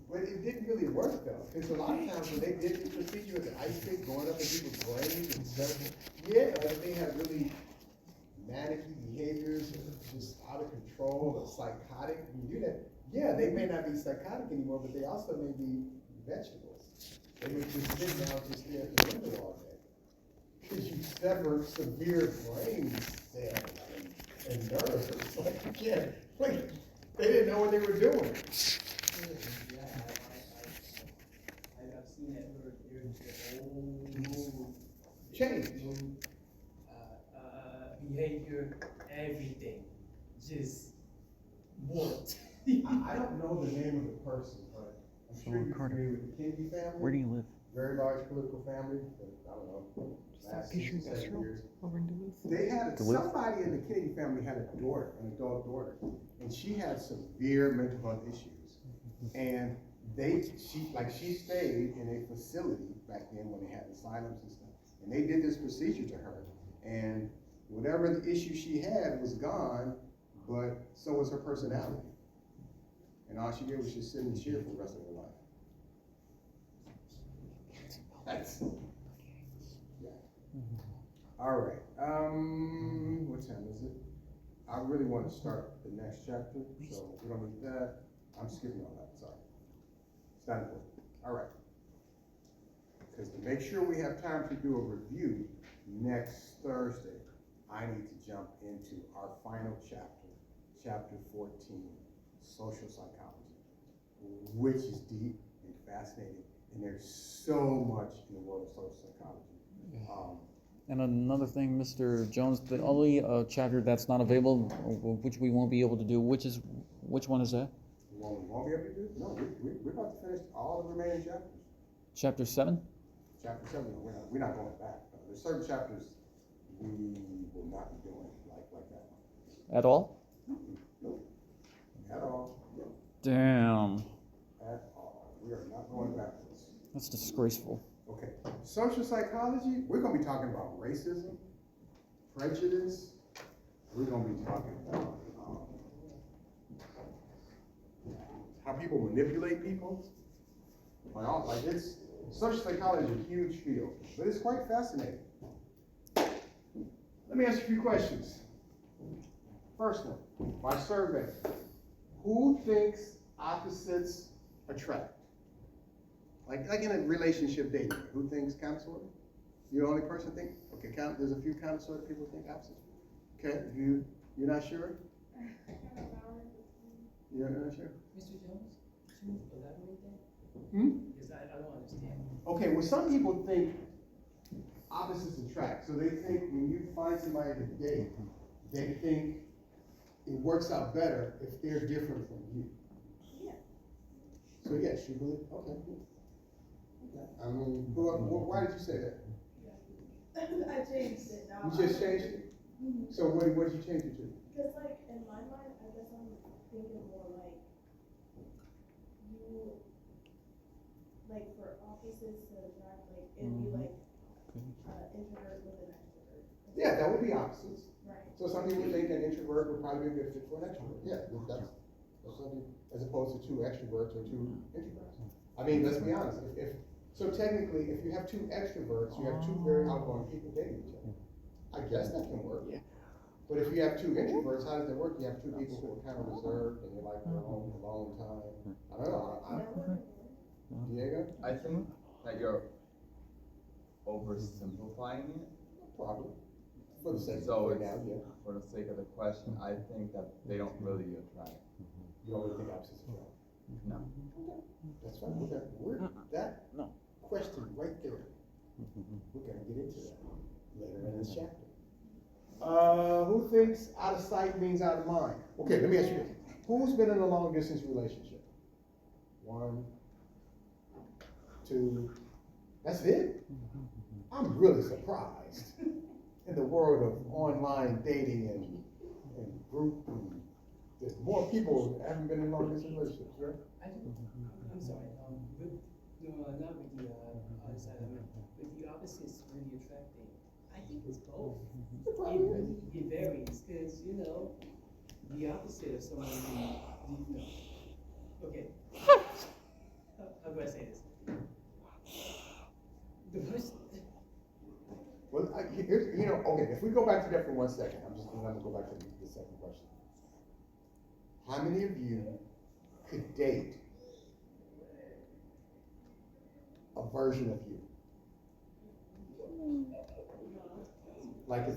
But it didn't really work though. Because a lot of times when they did the procedure with the ice pick going up in people's brains and stuff, yeah, if they had really manic behaviors or just out of control or psychotic, when you do that, yeah, they may not be psychotic anymore, but they also may be vegetables. They may just sit down just stare at the window all day. Because you sever severe brain cells and nerves. Like, yeah, like they didn't know what they were doing. Yeah, I've seen it where there's the whole Change. behavior just warped. I don't know the name of the person, but I'm sure you're familiar with the Kennedy family. Where do you live? Very large political family, I don't know, last 60, 70 years. Over in Duluth. They had, Duluth? somebody in the Kennedy family had a daughter, an adult daughter, and she had severe mental health issues. And she stayed in a facility back then when they had asylums and stuff. And they did this procedure to her. And whatever the issue she had was gone, but so was her personality. And all she did was just sit and cheer for the rest of her life. That's, yeah. All right, what time is it? I really want to start the next chapter, so we don't need that. I'm skipping all that, sorry. It's not important. All right. Because to make sure we have time to do a review next Thursday, I need to jump into our final chapter, chapter 14, social psychology, which is deep and fascinating, and there's so much in the world of social psychology. And another thing, Mr. Jones, the only chapter that's not available, which we won't be able to do, which one is that? Well, we won't be able to do? No, we're about to finish all the remaining chapters. Chapter 7? Chapter 7, no, we're not going back. There's certain chapters we will not be doing like that one. At all? Nope. At all. Damn. At all. We are not going backwards. That's disgraceful. Okay. Social psychology, we're going to be talking about racism, prejudice. We're going to be talking about how people manipulate people. It's social psychology is a huge field, but it's quite fascinating. Let me ask you a few questions. First one, my survey. Who thinks opposites attract? Like in a relationship dating, who thinks kind of sort of? You're the only person think? Okay, there's a few kind of sort of people think opposites. Okay, you're not sure? You're not sure? Mr. Jones, can you elaborate that? Because I don't understand. Okay, well, some people think opposites attract. So they think when you find somebody to date, they think it works out better if they're different from you. Yeah. So yes, you believe, okay. I mean, why did you say that? I changed it now. You just changed it? So what did you change it to? Because like in my mind, I guess I'm thinking more like you, like for opposites to attract, like it'd be like introvert with an extrovert. Yeah, that would be opposites. Right. So some people think an introvert would probably be a good fit for an extrovert. Yeah, that's something, as opposed to two extroverts or two introverts. I mean, let's be honest. So technically, if you have two extroverts, you have two very outgoing people dating each other. I guess that can work. Yeah. But if you have two introverts, how does that work? You have two people who are kind of reserved and they like their own alone time. I don't know. Diego? I think that you're oversimplifying it. Probably. For the sake So of now, yeah. For the sake of the question, I think that they don't really attract. You don't really think opposites attract? No. That's fine. That question right there. We're gonna get into that later in this chapter. Who thinks out of sight means out of mind? Okay, let me ask you this. Who's been in a long distance relationship? 1, 2. That's it? I'm really surprised. In the world of online dating and group, there's more people that haven't been in long distance relationships, right? I'm sorry, not with the other side of it, with the opposites really attracting. I think it's both. It varies, because, the opposite of someone who, okay. How do I say this? The person. Well, here's, okay, if we go back to that for 1 second, I'm gonna go back to the second question. How many of you could date a version of you? Like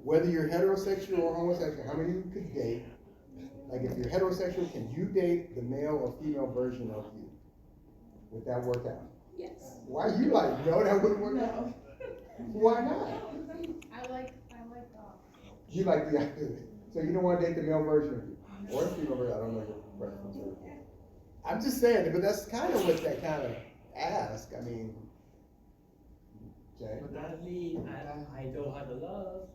whether you're heterosexual or homosexual, how many of you could date? Like if you're heterosexual, can you date the male or female version of you? Would that work out? Yes. Why are you like, no, that wouldn't work out? No. Why not? I like You like the idea. So you don't want to date the male version of you, or the female version. I don't know your preference. I'm just saying, but that's kind of what that kind of ask. I mean, Jay. But that means I don't have the love.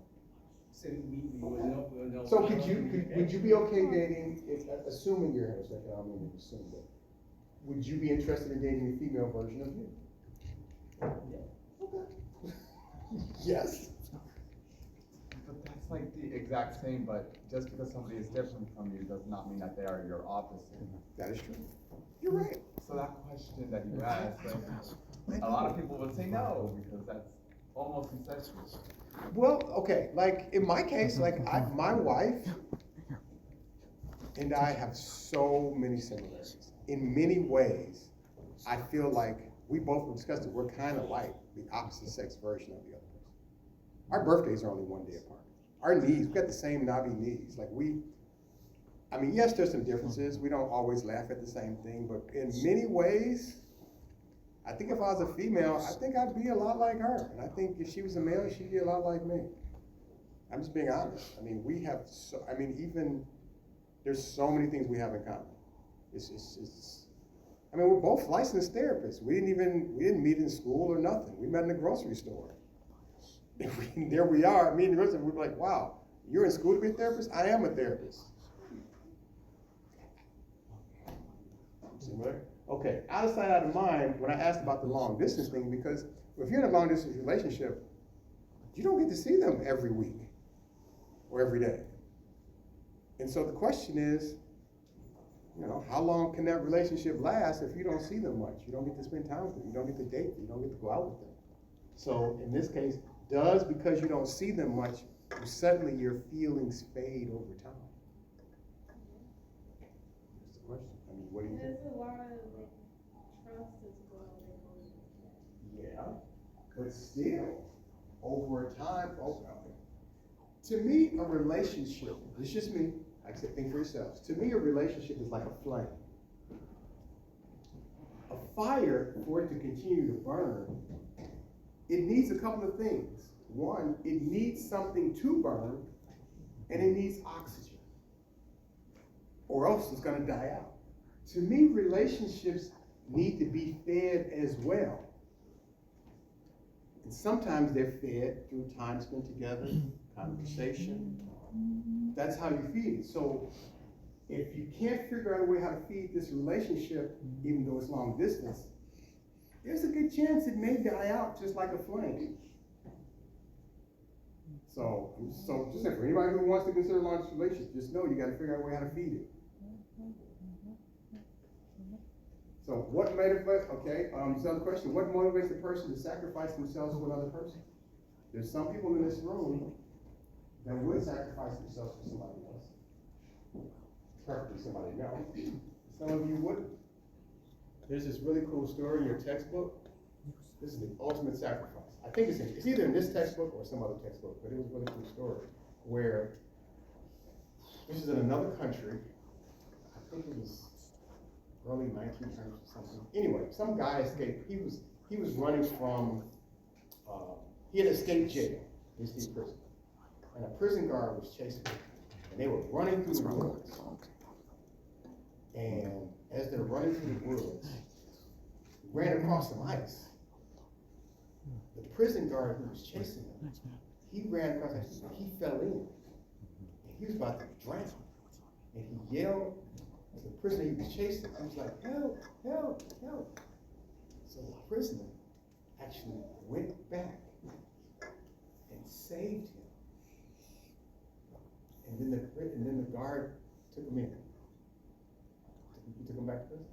So we will know. So would you be okay dating, assuming you're heterosexual, I don't mean to assume that, would you be interested in dating a female version of you? Yeah. Okay. Yes. But that's like the exact same, but just because somebody is different from you does not mean that they are your opposite. That is true. You're right. So that question that you asked, like, a lot of people would say no, because that's almost incestuous. Well, okay, like in my case, like my wife and I have so many similarities. In many ways, I feel like we both discussed it, we're kind of like the opposite sex version of the other person. Our birthdays are only one day apart. Our knees, we got the same knobby knees. Like I mean, yes, there's some differences. We don't always laugh at the same thing, but in many ways, I think if I was a female, I think I'd be a lot like her. And I think if she was a male, she'd be a lot like me. I'm just being honest. I mean, we have even, there's so many things we have in common. I mean, we're both licensed therapists. We didn't meet in school or nothing. We met in the grocery store. There we are, me and the grocery store, we're like, wow, you're in school to be a therapist? I am a therapist. Okay, out of sight, out of mind, when I asked about the long distance thing, because if you're in a long distance relationship, you don't get to see them every week or every day. And so the question is, how long can that relationship last if you don't see them much? You don't get to spend time with them. You don't get to date them. You don't get to go out with them. So in this case, because you don't see them much, suddenly your feelings fade over time? That's the question. I mean, what do you think? There's a lot of trust as well that goes with that. Yeah, but still, over time, to me, a relationship, it's just me, I said, think for yourselves. To me, a relationship is like a flame. A fire, for it to continue to burn, it needs a couple of things. One, it needs something to burn, and it needs oxygen, or else it's going to die out. To me, relationships need to be fed as well. And sometimes they're fed through time spent together, conversation. That's how you feed it. So if you can't figure out a way how to feed this relationship, even though it's long distance, there's a good chance it may die out just like a flame. So just for anybody who wants to consider a long distance relationship, just know you got to figure out a way how to feed it. So what motivates, this other question, what motivates the person to sacrifice themselves for another person? There's some people in this room that would sacrifice themselves for somebody else. Preferably somebody else. Some of you wouldn't. There's this really cool story in your textbook. This is the ultimate sacrifice. I think it's either in this textbook or some other textbook, but it was a really cool story where this is in another country. I think it was early 1900s or something. Anyway, some guy escaped. He was running from, he had escaped jail. He was in prison. And a prison guard was chasing him. And they were running through the woods. And as they're running through the woods, ran across some ice. The prison guard who was chasing him, he ran across ice, he fell in. And he was about to drown. And he yelled at the prisoner he was chasing. He was like, help, help, help. So the prisoner actually went back and saved him. And then the guard took him in. He took him back to prison.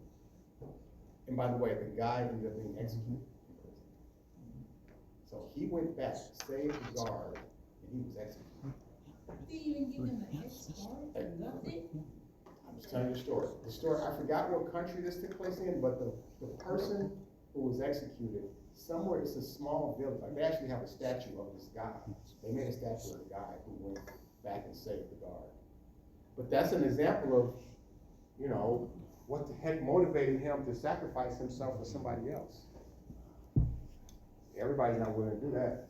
And by the way, the guy ended up being executed in prison. So he went back, saved the guard, and he was executed. Did you even give him an escort or nothing? I'm just telling you the story. The story, I forgot what country this took place in, but the person who was executed, somewhere, it's a small village. Like, they actually have a statue of this guy. They made a statue of the guy who went back and saved the guard. But that's an example of, what the heck motivated him to sacrifice himself for somebody else. Everybody's not willing to do that.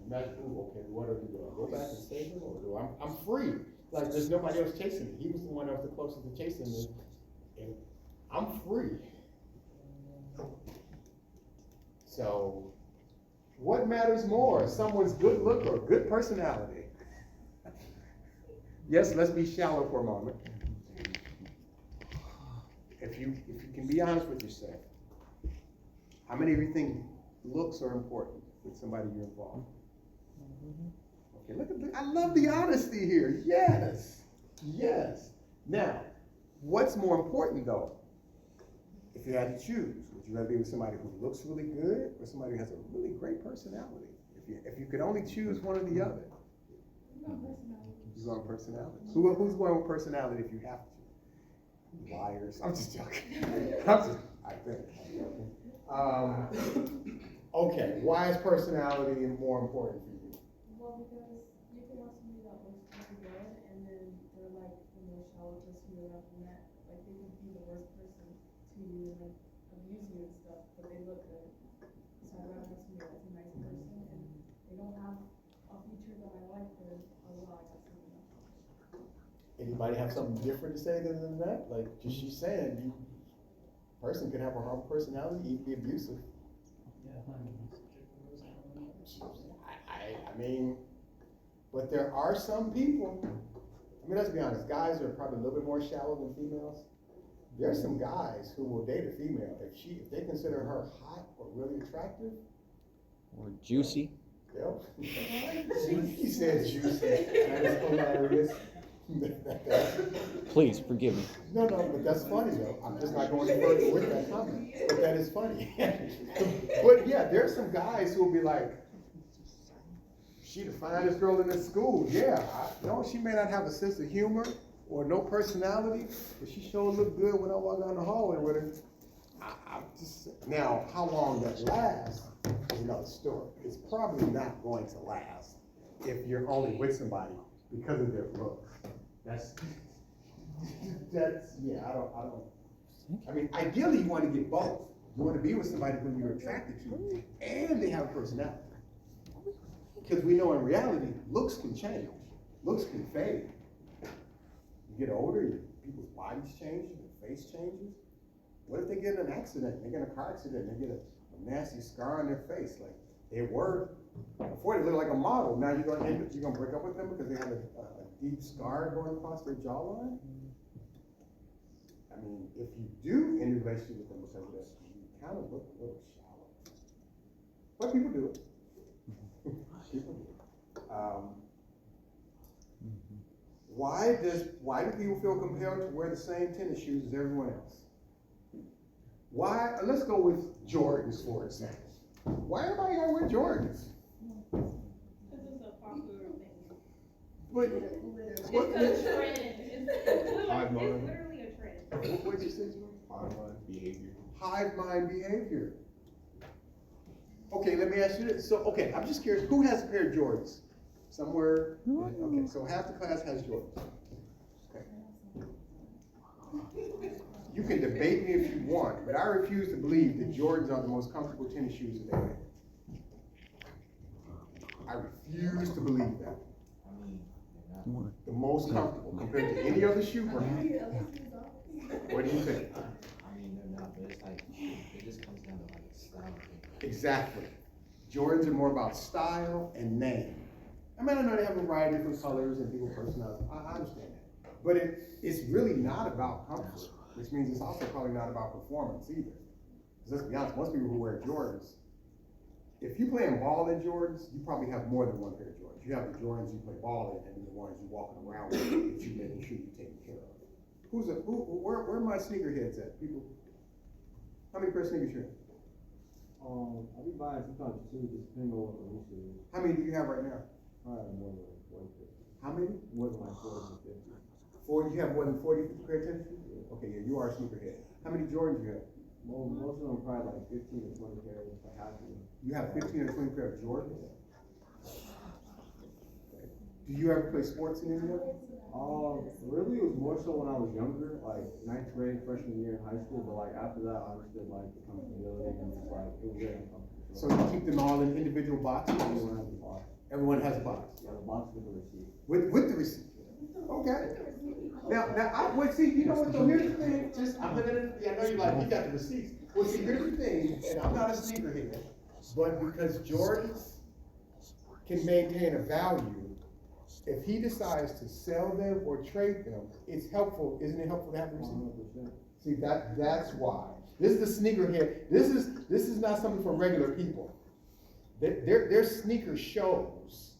Imagine, ooh, okay, what do I do? Do I go back and save him, or do I'm free? Like, there's nobody else chasing me. He was the one that was the closest to chasing me, and I'm free. So, what matters more, someone's good look or good personality? Yes, let's be shallow for a moment. If you can be honest with yourself, how many of you think looks are important with somebody you're involved? Okay, look at I love the honesty here. Yes, yes. Now, what's more important though? If you had to choose, would you rather be with somebody who looks really good or somebody who has a really great personality? If you could only choose one or the other. You go on personality. Who's going with personality if you have to? Liars. I'm just joking. I think. Okay, why is personality more important for you? Well, because you can have somebody that looks really good, and then they're like the most shallow person you ever met. Like they could be the worst person to you and like abuse you and stuff, but they look good. So I'd rather have somebody that's a nice person and they don't have a feature that I like, but oh well, I got something else. Anybody have something different to say than that? Like just she's saying, person could have a horrible personality, be abusive. I mean, but there are some people, I mean, let's be honest, guys are probably a little bit more shallow than females. There are some guys who will date a female if they consider her hot or really attractive. Or juicy. Yep. He said juicy. That is hilarious. Please forgive me. No, but that's funny though. I'm just not going any further with that comment. But that is funny. But yeah, there's some guys who will be like, she the finest girl in the school. Yeah, she may not have a sense of humor or no personality, but she sure look good when I walk down the hallway with her. Now, how long that lasts is another story. It's probably not going to last if you're only with somebody because of their looks. That's yeah, I mean, ideally you want to get both. You want to be with somebody who you're attracted to and they have a personality. Because we know in reality, looks can change. Looks can fade. You get older, people's bodies change, their face changes. What if they get in an accident, they get in a car accident, they get a nasty scar on their face? Like, they were, before they looked like a model, now you're gonna break up with them because they have a deep scar going across their jawline? I mean, if you do end a relationship with them because of that, you kind of look a little shallow. But people do it. People do it. Why do people feel compelled to wear the same tennis shoes as everyone else? Why? Let's go with Jordans, for example. Why everybody gotta wear Jordans? Because it's a popular thing. What? It's a trend. It's literally a trend. What'd you say? Hive mind behavior. Hive mind behavior. Okay, let me ask you this. So, okay, I'm just curious. Who has a pair of Jordans? Somewhere. Okay, so half the class has Jordans. Okay. You can debate me if you want, but I refuse to believe that Jordans are the most comfortable tennis shoes that they make. I refuse to believe that. The most comfortable compared to any other shoe brand. What do you think? I mean, they're not, but it's like, it just comes down to like style. Exactly. Jordans are more about style and name. I mean, I know they have a variety of different colors and different personalities. I understand that. But it's really not about comfort, which means it's also probably not about performance either. Because let's be honest, most people who wear Jordans, if you play in ball in Jordans, you probably have more than one pair of Jordans. You have the Jordans you play ball in, and then the ones you walking around with that you making sure you're taking care of. Where are my sneakerheads at? People, how many pairs of sneakers you have? I'll be buying sometimes too, just depending on what the issue is. How many do you have right now? I have more than like 40. How many? More than like 40 to 50. 40, you have more than 40, 50 pair of tennis shoes? Yeah. Okay, yeah, you are a sneakerhead. How many Jordans do you have? Well, most of them are probably like 15 to 20 pairs, if I have to. You have 15 or 20 pair of Jordans? Okay. Do you ever play sports in any of them? Really, it was more so when I was younger, like 9th grade, freshman year in high school, but like after that, I understood like the comfortability and just like, it was very uncomfortable. So you keep them all in individual boxes? Everyone has a box. Everyone has a box? You have a box with a receipt. With the receipt? Okay. Well, see, you know what, though, here's the thing, I know you're like, you got the receipts. Well, see, here's the thing, and I'm not a sneakerhead, but because Jordans can maintain a value, if he decides to sell them or trade them, it's helpful, isn't it helpful to have the receipt? 100%. See, that's why. This is the sneakerhead, this is not something for regular people. There's sneaker shows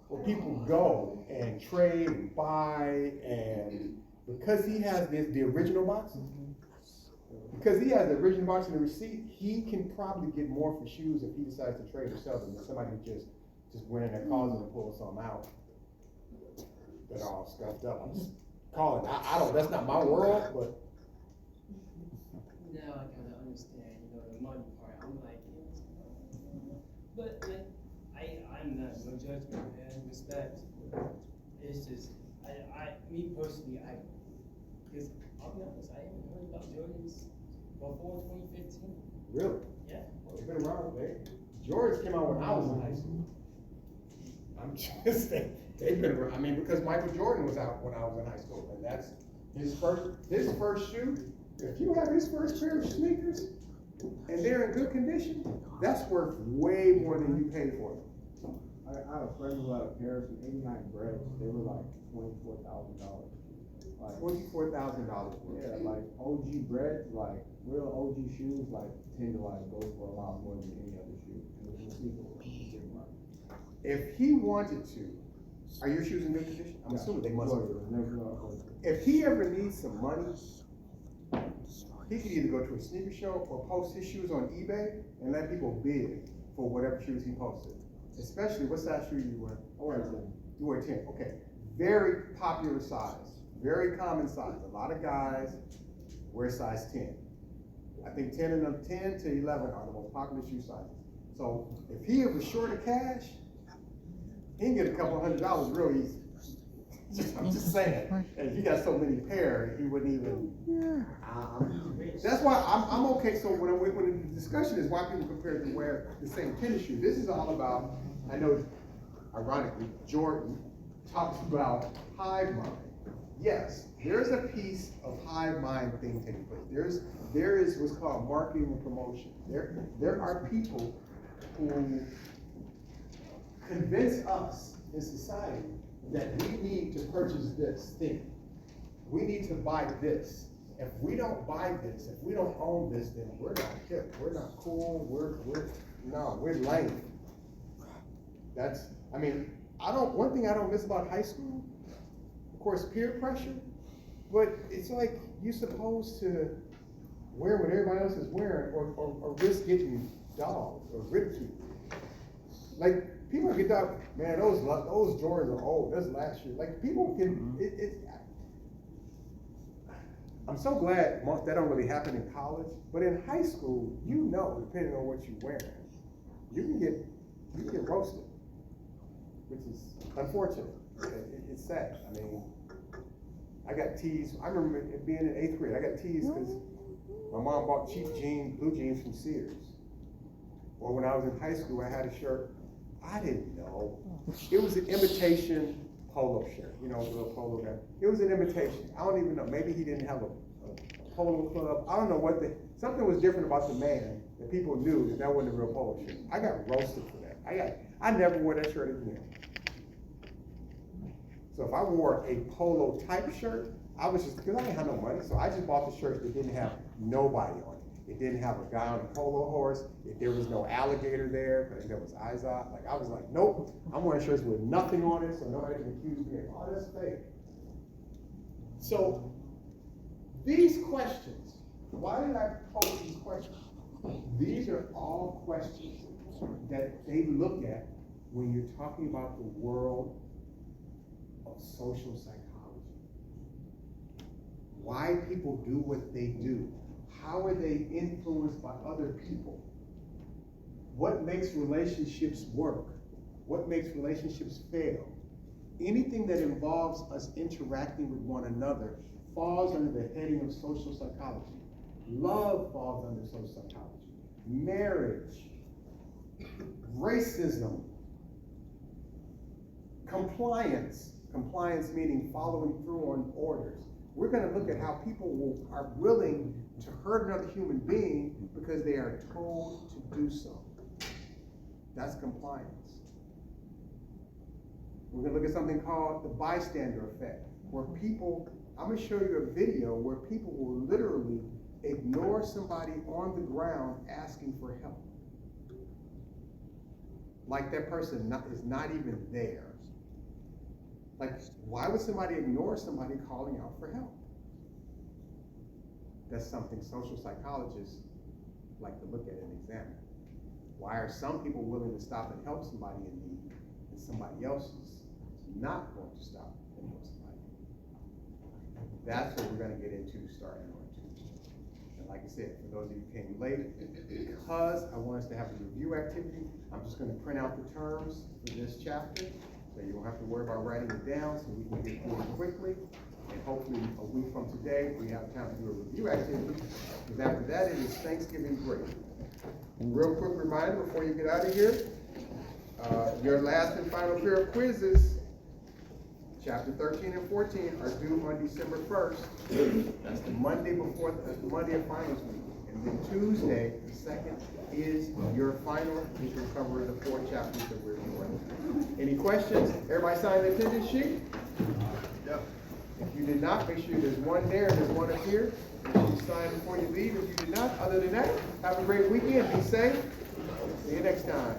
where people go and trade and buy, and because he has the original box, because he has the original box and the receipt, he can probably get more for shoes if he decides to trade or sell them than somebody who just went in their closet and pulled some out that are all scuffed up. I'm just calling. I don't. That's not my world, but now I kind of understand, the money part. I'm like, but I'm not no judgment and respect. It's just, me personally, because I'll be honest, I haven't heard about Jordans before 2015. Really? Yeah. Well, they've been around. Jordans came out when I was in high school. I'm just saying, they've been around. I mean, because Michael Jordan was out when I was in high school, and that's his first shoe. If you have his first pair of sneakers and they're in good condition, that's worth way more than you paid for them. I have a friend who had a pair of some 89 Breads. They were like $24,000. Like $24,000 worth. Yeah, like OG Breads, like real OG shoes, like tend to like go for a lot more than any other shoe. If he wanted to, are your shoes in good condition? I'm assuming they must be. If he ever needs some money, he could either go to a sneaker show or post his shoes on eBay and let people bid for whatever shoes he posted. Especially, what size shoe you wear? I wear 10. You wear 10, okay. Very popular size, very common size. A lot of guys wear size 10. I think 10 to 11 are the most popular shoe sizes. So if he was short of cash, he can get a couple $100 real easy. I'm just saying. And he got so many pair, he wouldn't even. That's why I'm okay. So when the discussion is why people compare to wear the same tennis shoe, this is all about. I know, ironically, Jordan talks about hive mind. Yes, there's a piece of hive mind thing taking place. There is what's called marketing and promotion. There are people who convince us in society that we need to purchase this thing. We need to buy this. If we don't buy this, if we don't own this, then we're not hip, we're not cool, we're lame. One thing I don't miss about high school, of course, peer pressure, but it's like you're supposed to wear what everybody else is wearing or risk getting dogged or ridiculed. Like, people get dogged, man, those Jordans are old, that's last year. Like, people can, I'm so glad that don't really happen in college, but in high school, depending on what you're wearing, you can get roasted, which is unfortunate. It's sad. I mean, I got teased. I remember being in 8th grade, I got teased because my mom bought cheap blue jeans from Sears. Or when I was in high school, I had a shirt, I didn't know. It was an imitation polo shirt, a little polo guy. It was an imitation. I don't even know. Maybe he didn't have a polo club. I don't know something was different about the man that people knew that wasn't a real polo shirt. I got roasted for that. I never wore that shirt again. So if I wore a polo type shirt, because I didn't have no money, so I just bought the shirts that didn't have nobody on it. It didn't have a guy on a polo horse. There was no alligator there, because there was eyes out. Like, I was like, nope, I'm wearing shirts with nothing on it, so nobody can accuse me of, oh, that's fake. So, these questions, why did I pose these questions? These are all questions that they look at when you're talking about the world of social psychology. Why people do what they do. How are they influenced by other people? What makes relationships work? What makes relationships fail? Anything that involves us interacting with one another falls under the heading of social psychology. Love falls under social psychology. marriage, racism, compliance meaning following through on orders. We're going to look at how people are willing to hurt another human being because they are told to do so. That's compliance. We're going to look at something called the bystander effect, where people, I'm going to show you a video where people will literally ignore somebody on the ground asking for help. Like that person is not even there. Like, why would somebody ignore somebody calling out for help? That's something social psychologists like to look at and examine. Why are some people willing to stop and help somebody in need, and somebody else is not going to stop and help somebody? That's what we're going to get into starting on Tuesday. And like I said, for those of you who came late, because I want us to have a review activity, I'm just going to print out the terms for this chapter, so you don't have to worry about writing it down, so we can get through it quickly. And hopefully a week from today, we have time to do a review activity, because after that, it is Thanksgiving break. And real quick reminder before you get out of here, your last and final pair of quizzes, chapter 13 and 14, are due on December 1st. That's the Monday of finals week. And then Tuesday, the 2nd, is your final, which will cover the 4 chapters that we're doing. Any questions? Everybody sign the attendance sheet? Yep. If you did not, make sure there's one there and there's one up here. Make sure you sign before you leave. If you did not, other than that, have a great weekend. Be safe. See you next time.